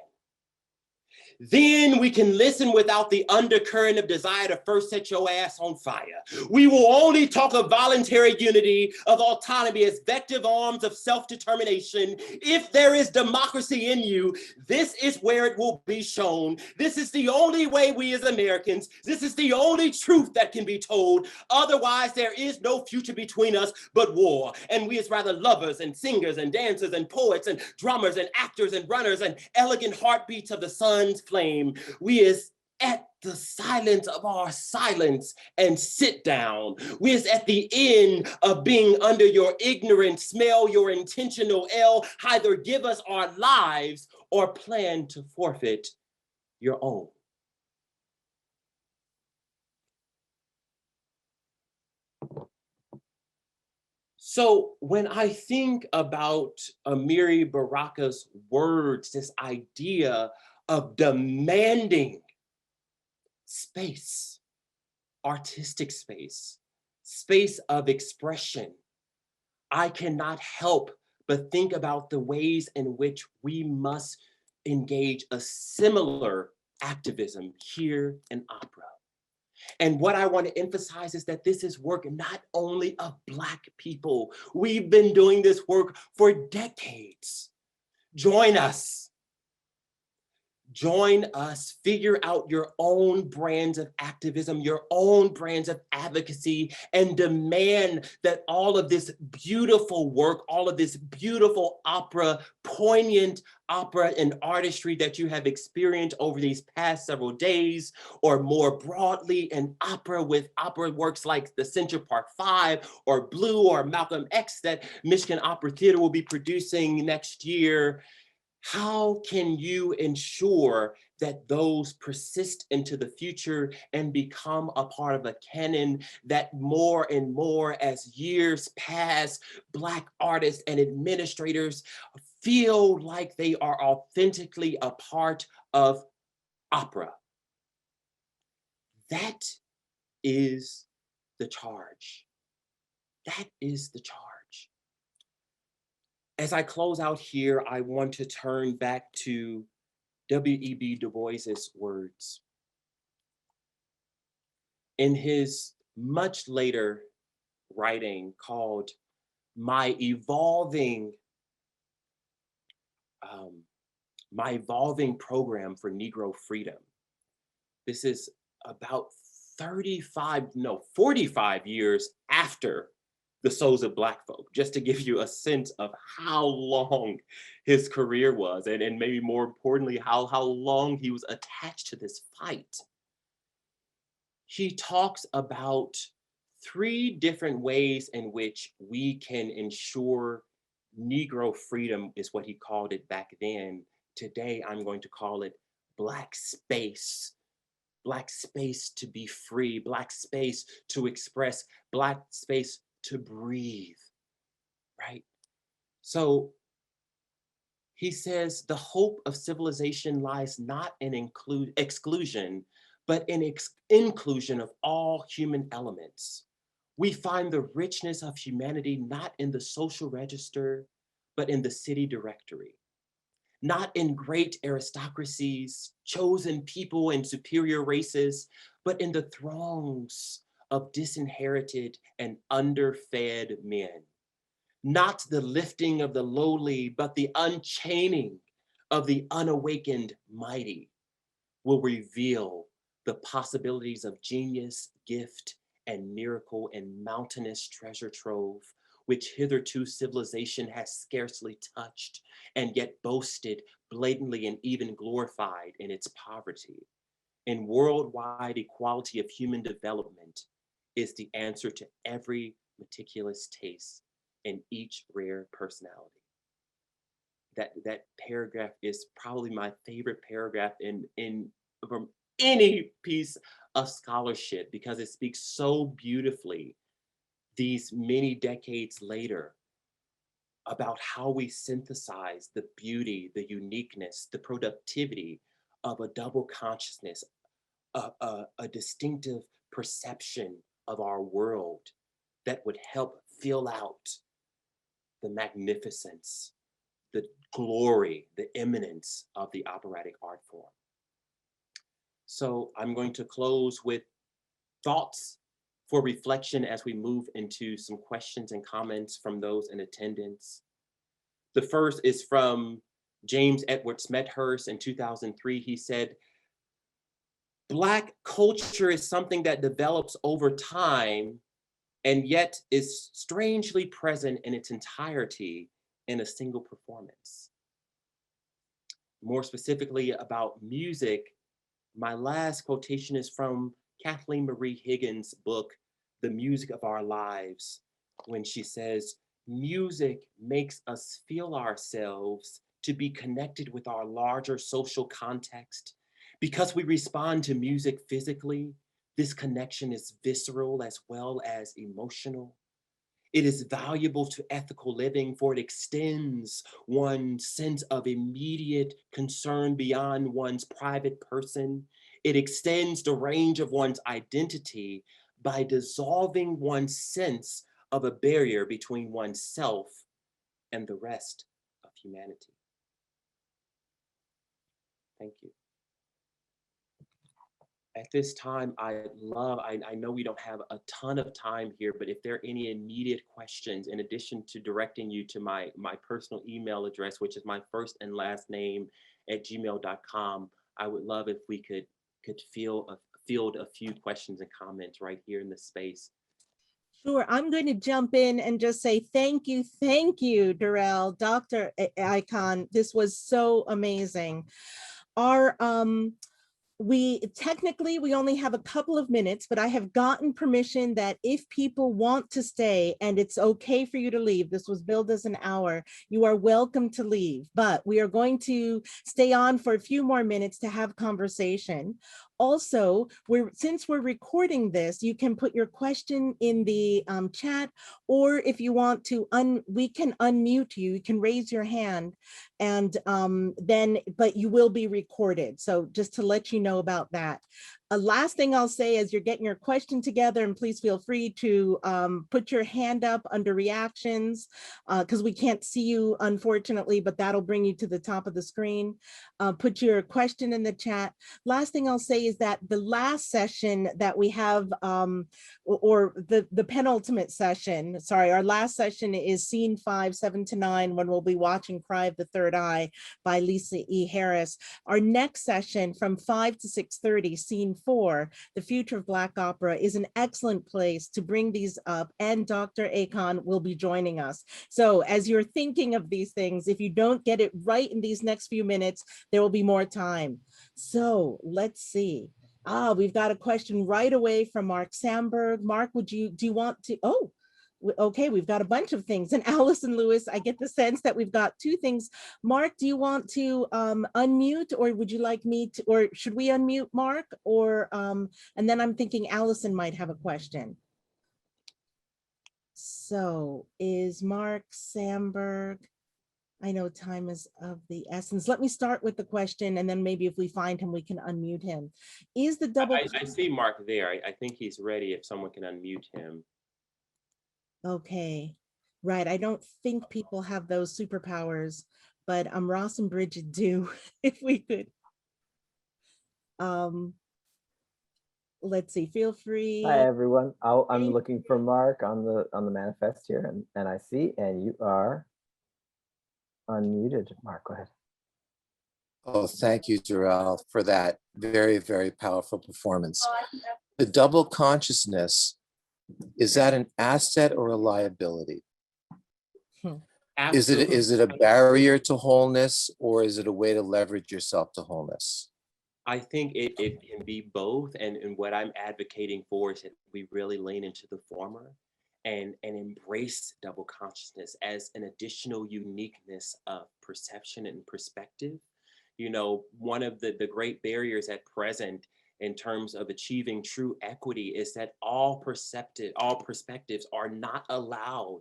B: Then we can listen without the undercurrent of desire to first set your ass on fire. We will only talk of voluntary unity, of autonomy as vective arms of self-determination. If there is democracy in you, this is where it will be shown. This is the only way we as Americans, this is the only truth that can be told. Otherwise, there is no future between us but war. And we as rather lovers and singers and dancers and poets and drummers and actors and runners and elegant heartbeats of the sun's flame. We is at the silence of our silence and sit down. We is at the end of being under your ignorant smell, your intentional L, either give us our lives or plan to forfeit your own. So when I think about Amiri Baraka's words, this idea of demanding space, artistic space, space of expression, I cannot help but think about the ways in which we must engage a similar activism here in opera. And what I want to emphasize is that this is work not only of Black people. We've been doing this work for decades. Join us. Join us, figure out your own brands of activism, your own brands of advocacy, and demand that all of this beautiful work, all of this beautiful opera, poignant opera and artistry that you have experienced over these past several days, or more broadly in opera with opera works like the Central Park 5 or Blue or Malcolm X that Michigan Opera Theater will be producing next year. How can you ensure that those persist into the future and become a part of a canon that more and more as years pass, Black artists and administrators feel like they are authentically a part of opera. That is the charge. That is the charge. As I close out here, I want to turn back to W.E.B. Du Bois's words. In his much later writing called My Evolving, My Evolving Program for Negro Freedom. This is about 45 years after the Souls of Black Folk, just to give you a sense of how long his career was, and maybe more importantly, how long he was attached to this fight. He talks about 3 different ways in which we can ensure Negro freedom, is what he called it back then. Today, I'm going to call it Black space. Black space to be free, Black space to express, Black space to breathe, right? So he says the hope of civilization lies not in exclusion, but in inclusion of all human elements. We find the richness of humanity not in the social register, but in the city directory. Not in great aristocracies, chosen people and superior races, but in the throngs of disinherited and underfed men. Not the lifting of the lowly, but the unchaining of the unawakened mighty will reveal the possibilities of genius, gift, and miracle and mountainous treasure trove, which hitherto civilization has scarcely touched, and yet boasted blatantly and even glorified in its poverty. And worldwide equality of human development is the answer to every meticulous taste and each rare personality. That paragraph is probably my favorite paragraph in from any piece of scholarship, because it speaks so beautifully these many decades later about how we synthesize the beauty, the uniqueness, the productivity of a double consciousness, a distinctive perception of our world that would help fill out the magnificence, the glory, the eminence of the operatic art form. So I'm going to close with thoughts for reflection as we move into some questions and comments from those in attendance. The first is from James Edward Smethurst in 2003. He said, Black culture is something that develops over time and yet is strangely present in its entirety in a single performance. More specifically about music, my last quotation is from Kathleen Marie Higgins' book, The Music of Our Lives, when she says, music makes us feel ourselves to be connected with our larger social context. Because we respond to music physically, this connection is visceral as well as emotional. It is valuable to ethical living, for it extends one's sense of immediate concern beyond one's private person. It extends the range of one's identity by dissolving one's sense of a barrier between oneself and the rest of humanity. Thank you. At this time, I know we don't have a ton of time here, but if there are any immediate questions, in addition to directing you to my personal email address, which is my first and last name @gmail.com, I would love if we could field a few questions and comments right here in the space.
A: Sure, I'm going to jump in and just say thank you, Derrell, Dr. Acon. This was so amazing. Our we technically, we only have a couple of minutes, but I have gotten permission that if people want to stay and it's okay for you to leave, this was billed as an hour, you are welcome to leave, but we are going to stay on for a few more minutes to have conversation. Also, since we're recording this, you can put your question in the chat, or if you want to, we can unmute you. You can raise your hand, and but you will be recorded. So just to let you know about that. Last thing I'll say is you're getting your question together, and please feel free to put your hand up under reactions, because we can't see you, unfortunately, but that'll bring you to the top of the screen. Put your question in the chat. Last thing I'll say is that the last session that we have, or the penultimate session, sorry, our last session is scene 5, 7 to 9, when we'll be watching Cry of the Third Eye by Lisa E. Harris. Our next session from 5 to 6:30, scene 4, The Future of Black Opera, is an excellent place to bring these up, and Dr. Acon will be joining us. So as you're thinking of these things, if you don't get it right in these next few minutes, there will be more time. So let's see. We've got a question right away from Mark Sandberg. Mark, do you want to, okay, we've got a bunch of things. And Allison Lewis, I get the sense that we've got 2 things. Mark, do you want to unmute, or would you like me to, or should we unmute Mark? Or, and then I'm thinking Allison might have a question. So is Mark Sandberg, I know time is of the essence. Let me start with the question, and then maybe if we find him, we can unmute him. Is the double?
B: I see Mark there. I think he's ready if someone can unmute him.
A: Okay, right. I don't think people have those superpowers, but Ross and Bridget do, if we could. Let's see, feel free.
C: Hi everyone. I'm looking for Mark on the manifest here, and I see, and you are unmuted. Mark, go ahead.
D: Oh, thank you, Derrell, for that very, very powerful performance. The double consciousness, is that an asset or a liability? Is it a barrier to wholeness, or is it a way to leverage yourself to wholeness?
B: I think it can be both, and what I'm advocating for is that we really lean into the former and embrace double consciousness as an additional uniqueness of perception and perspective. You know, one of the great barriers at present in terms of achieving true equity is that all perspectives are not allowed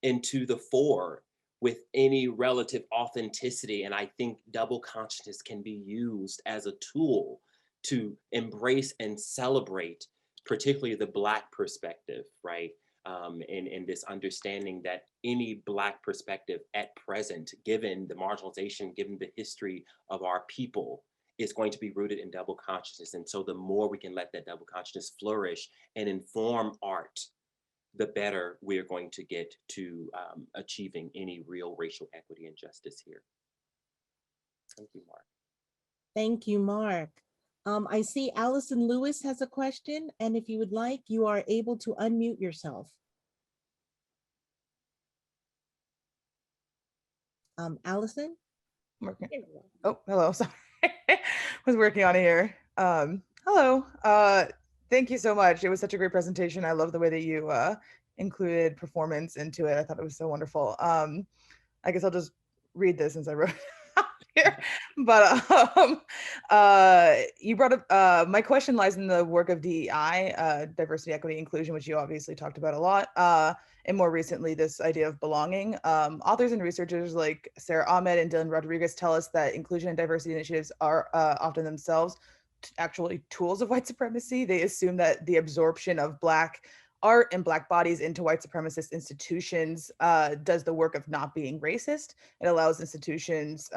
B: into the fore with any relative authenticity. And I think double consciousness can be used as a tool to embrace and celebrate, particularly the Black perspective, right? And this understanding that any Black perspective at present, given the marginalization, given the history of our people, is going to be rooted in double consciousness. And so the more we can let that double consciousness flourish and inform art, the better we're going to get to achieving any real racial equity and justice here. Thank you, Mark.
A: Thank you, Mark. I see Allison Lewis has a question, and if you would like, you are able to unmute yourself. Allison?
E: Oh, hello, sorry. Was working on it here. Hello, thank you so much. It was such a great presentation. I love the way that you included performance into it. I thought it was so wonderful. I guess I'll just read this since I wrote it here. But you brought up, my question lies in the work of DEI, diversity, equity, inclusion, which you obviously talked about a lot. And more recently, this idea of belonging. Authors and researchers like Sarah Ahmed and Dylan Rodriguez tell us that inclusion and diversity initiatives are often themselves actually tools of white supremacy. They assume that the absorption of Black art and Black bodies into white supremacist institutions does the work of not being racist. It allows institutions,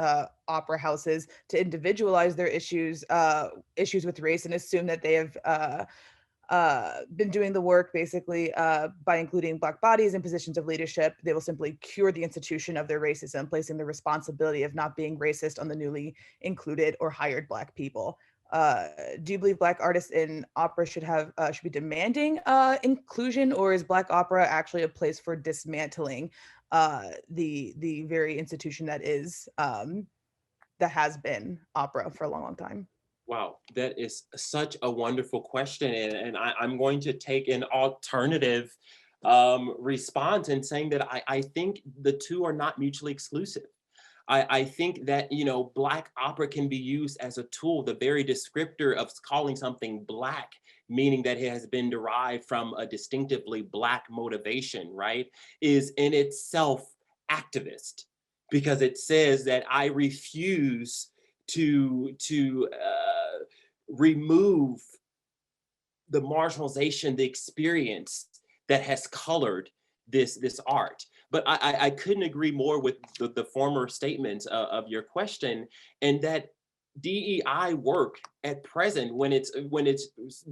E: opera houses, to individualize their issues with race and assume that they have been doing the work basically by including Black bodies in positions of leadership. They will simply cure the institution of their racism, placing the responsibility of not being racist on the newly included or hired Black people. Do you believe Black artists in opera should be demanding inclusion, or is Black opera actually a place for dismantling the very institution that is that has been opera for a long, long time?
B: Wow, that is such a wonderful question. And I'm going to take an alternative response in saying that I think the two are not mutually exclusive. I think that, you know, Black opera can be used as a tool, the very descriptor of calling something Black, meaning that it has been derived from a distinctively Black motivation, right, is in itself activist, because it says that I refuse to remove the marginalization, the experience that has colored this art. But I couldn't agree more with the former statements of your question, and that DEI work at present, when it's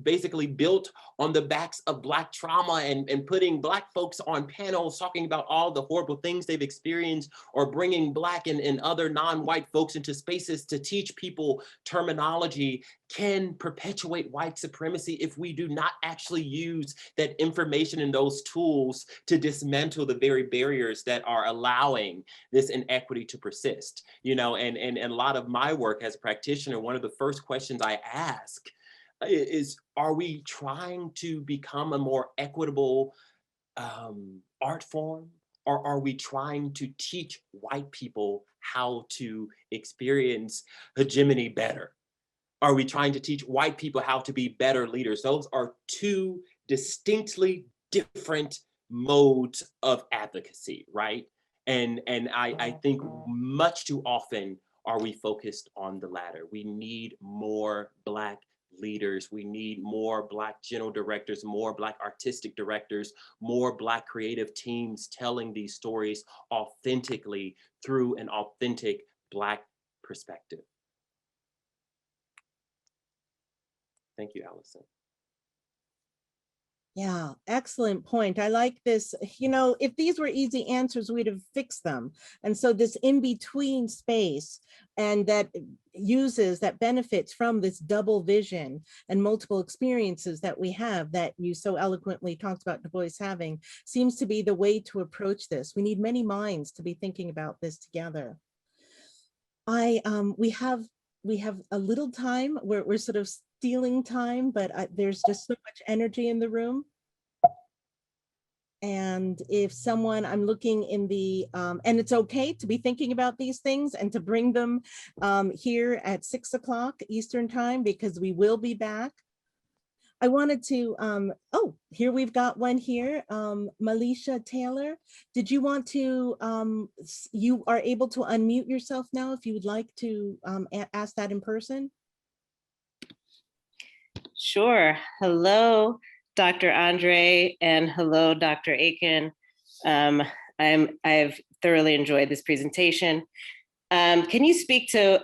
B: basically built on the backs of Black trauma and putting Black folks on panels talking about all the horrible things they've experienced, or bringing Black and other non-white folks into spaces to teach people terminology, can perpetuate white supremacy if we do not actually use that information and those tools to dismantle the very barriers that are allowing this inequity to persist. You know, and a lot of my work as a practitioner, one of the first questions I ask is, are we trying to become a more equitable art form? Or are we trying to teach white people how to experience hegemony better? Are we trying to teach white people how to be better leaders? Those are two distinctly different modes of advocacy, right? And I think much too often are we focused on the latter. We need more Black leaders. We need more Black general directors, more Black artistic directors, more Black creative teams telling these stories authentically through an authentic Black perspective. Thank you, Allison.
A: Yeah, excellent point. I like this. You know, if these were easy answers, we'd have fixed them. And so this in-between space, and that benefits from this double vision and multiple experiences that we have, that you so eloquently talked about Du Bois having, seems to be the way to approach this. We need many minds to be thinking about this together. We have a little time. We're sort of stealing time, but there's just so much energy in the room. And if someone, I'm looking in the, and it's okay to be thinking about these things and to bring them here at 6 o'clock Eastern time, because we will be back. I wanted to, oh, here we've got one here. Melisha Taylor, did you want to, you are able to unmute yourself now if you would like to ask that in person?
F: Sure. Hello, Dr. André, and hello, Dr. Acon. I've thoroughly enjoyed this presentation. Can you speak to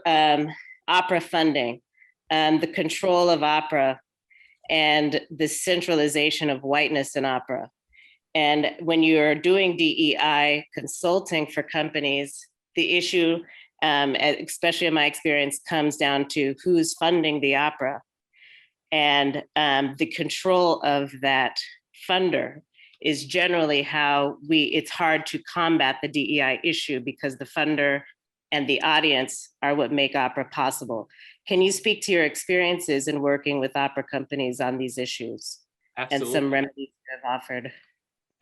F: opera funding, the control of opera, and the centralization of whiteness in opera? And when you're doing DEI consulting for companies, the issue, especially in my experience, comes down to who's funding the opera. And the control of that funder is generally how it's hard to combat the DEI issue, because the funder and the audience are what make opera possible. Can you speak to your experiences in working with opera companies on these issues?
B: Absolutely.
F: And some remedies you have offered?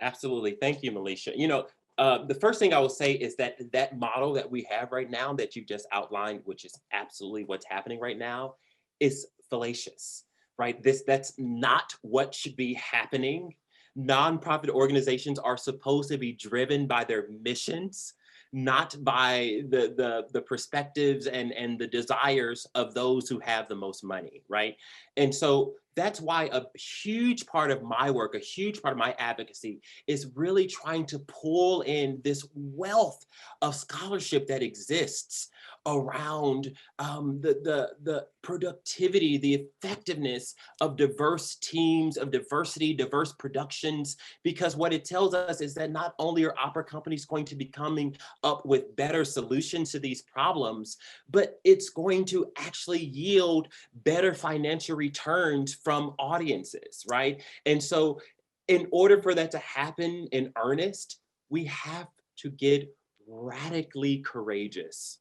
B: Absolutely. Thank you, Melisha. You know, the first thing I will say is that that model that we have right now that you just outlined, which is absolutely what's happening right now, is fallacious, right? That's not what should be happening. Nonprofit organizations are supposed to be driven by their missions, not by the perspectives and the desires of those who have the most money, right? And so that's why a huge part of my work, a huge part of my advocacy, is really trying to pull in this wealth of scholarship that exists around the productivity, the effectiveness of diverse teams, of diversity, diverse productions, because what it tells us is that not only are opera companies going to be coming up with better solutions to these problems, but it's going to actually yield better financial returns from audiences, right? And so in order for that to happen in earnest, we have to get radically courageous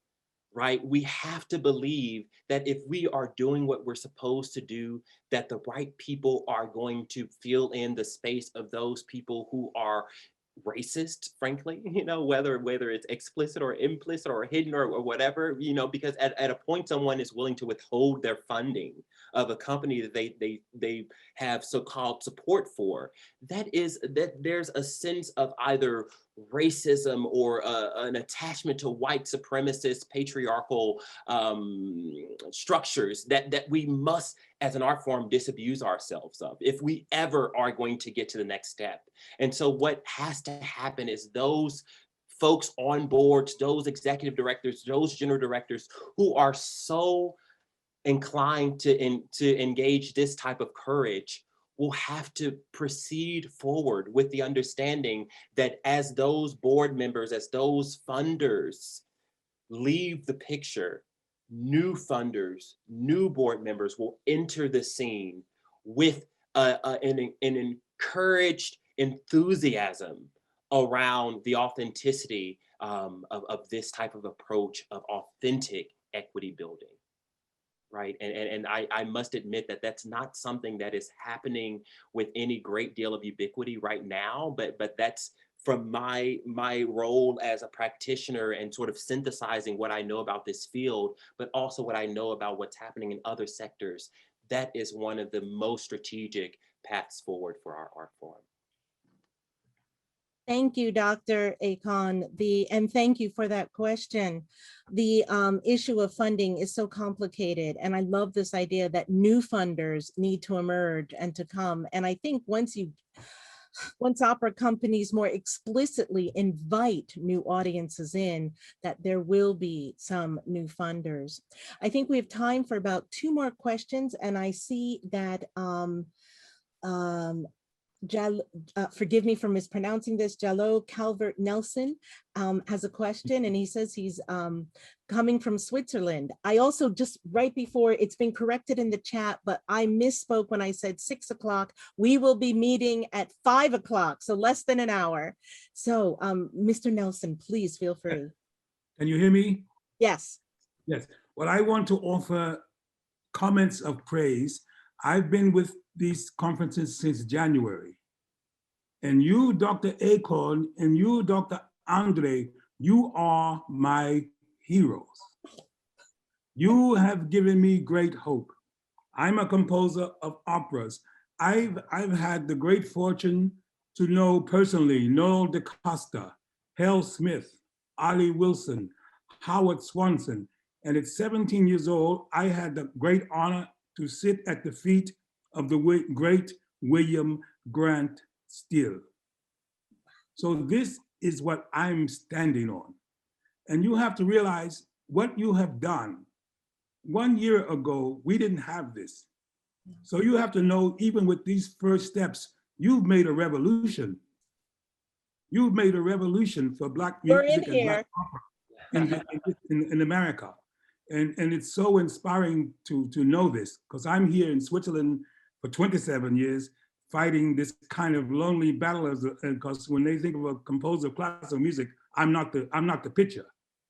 B: right? We have to believe that if we are doing what we're supposed to do, that the right people are going to fill in the space of those people who are racist, frankly, whether it's explicit or implicit or hidden or whatever, because at a point someone is willing to withhold their funding of a company that they have so-called support for, that there's a sense of either racism or an attachment to white supremacist patriarchal structures that we must, as an art form, disabuse ourselves of if we ever are going to get to the next step. And so what has to happen is those folks on boards, those executive directors, those general directors who are so inclined to engage this type of courage will have to proceed forward with the understanding that as those board members, as those funders leave the picture, new funders, new board members will enter the scene with an encouraged enthusiasm around the authenticity of this type of approach of authentic equity building. Right. And I must admit that that's not something that is happening with any great deal of ubiquity right now, but that's from my role as a practitioner and sort of synthesizing what I know about this field, but also what I know about what's happening in other sectors. That is one of the most strategic paths forward for our art form.
A: Thank you, Dr. Acon, and thank you for that question. The issue of funding is so complicated, and I love this idea that new funders need to emerge and to come. And I think once opera companies more explicitly invite new audiences in, that there will be some new funders. I think we have time for about 2 more questions, and I see that forgive me for mispronouncing this, Jallo Calvert Nelson has a question, and he says he's coming from Switzerland. I also, just right before, it's been corrected in the chat, but I misspoke when I said 6 o'clock. We will be meeting at 5 o'clock, so less than an hour. So Mr. Nelson, please feel free.
G: Can you hear me?
A: Yes.
G: Yes. Well, I want to offer comments of praise. I've been with these conferences since January. And you, Dr. Acon, and you, Dr. André, you are my heroes. You have given me great hope. I'm a composer of operas. I've had the great fortune to know personally Noel DaCosta, Hal Smith, Ollie Wilson, Howard Swanson. And at 17 years old, I had the great honor to sit at the feet of the great William Grant Still. So this is what I'm standing on. And you have to realize what you have done. 1 year ago, we didn't have this. So you have to know, even with these first steps, you've made a revolution. You've made a revolution for Black music and Black opera in America. And it's so inspiring to know this, because I'm here in Switzerland for 27 years, fighting this kind of lonely battle, because when they think of a composer of classical music, I'm not the pitcher,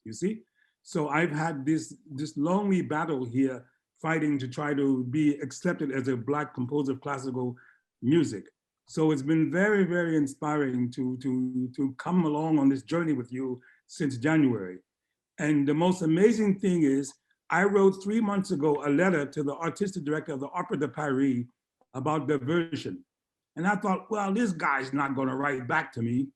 G: you see? So I've had this lonely battle here, fighting to try to be accepted as a Black composer of classical music. So it's been very, very inspiring to come along on this journey with you since January. And the most amazing thing is, I wrote 3 months ago a letter to the artistic director of the Opera de Paris about diversion. And I thought, well, this guy's not gonna write back to me.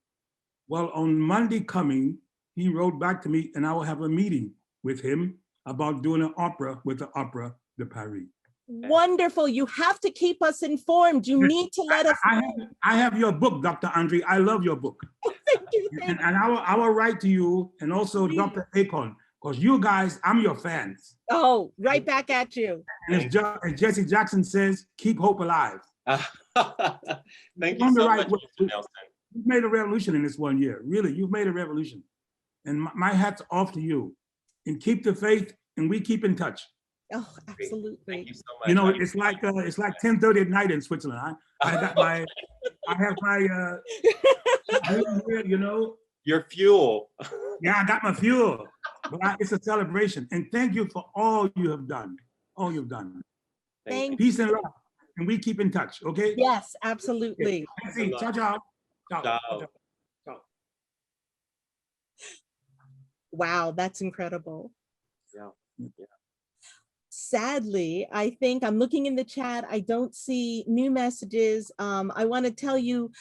G: Well, on Monday coming, he wrote back to me, and I will have a meeting with him about doing an opera with the Opera de Paris.
A: Wonderful. You have to keep us informed. You need to let us know.
G: I have your book, Dr. André. I love your book.
A: Thank you.
G: And I will write to you, and also Dr. Acon, because you guys, I'm your fans.
A: Oh, right back at you.
G: And as Jesse Jackson says, keep hope alive.
B: Thank you so much, Mr. Nelson.
G: You've made a revolution in this 1 year. Really, you've made a revolution. And my hat's off to you. And keep the faith, and we keep in touch.
A: Oh, absolutely.
B: Thank you so much.
G: You know, it's like 10:30 at night in Switzerland. I have my you know.
B: Your fuel.
G: Yeah, I got my fuel. But it's a celebration. And thank you for all you have done. All you've done.
A: Thank
G: Peace and love. And we keep in touch, okay?
A: Yes, absolutely.
G: Okay. Ciao, ciao. Ciao.
B: Ciao.
G: Ciao. Ciao.
A: Wow, that's incredible.
B: Yeah. Yeah.
A: Sadly, I think I'm looking in the chat. I don't see new messages. I want to tell you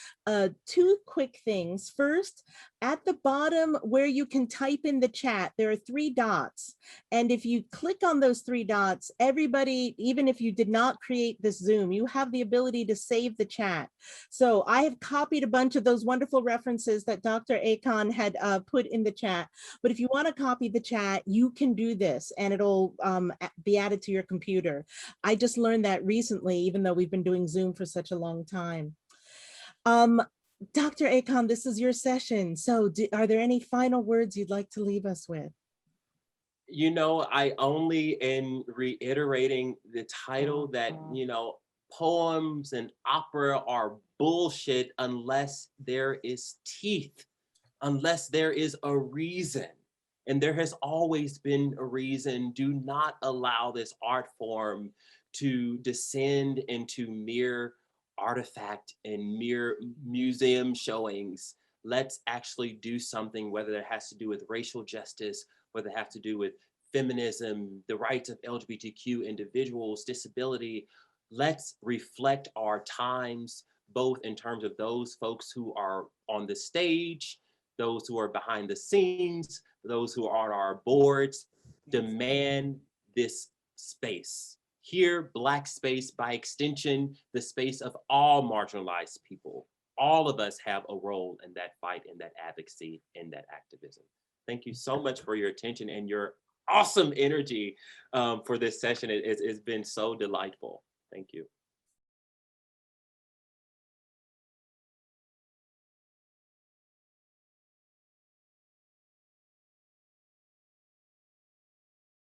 A: two quick things. First, at the bottom where you can type in the chat, there are 3 dots. And if you click on those 3 dots, everybody, even if you did not create this Zoom, you have the ability to save the chat. So I have copied a bunch of those wonderful references that Dr. Acon had put in the chat. But if you want to copy the chat, you can do this and it'll be added to your computer. I just learned that recently, even though we've been doing Zoom for such a long time. Dr. Acon, this is your session. So are there any final words you'd like to leave us with?
B: You know, I only in reiterating the title that, you know, poems and opera are bullshit unless there is teeth, unless there is a reason. And there has always been a reason. Do not allow this art form to descend into mere artifact and mere museum showings. Let's actually do something, whether it has to do with racial justice, whether it has to do with feminism, the rights of LGBTQ individuals, disability. Let's reflect our times, both in terms of those folks who are on the stage, those who are behind the scenes, those who are on our boards. Demand this space. Here, Black space, by extension, the space of all marginalized people. All of us have a role in that fight, in that advocacy, in that activism. Thank you so much for your attention and your awesome energy for this session. It's been so delightful. Thank you.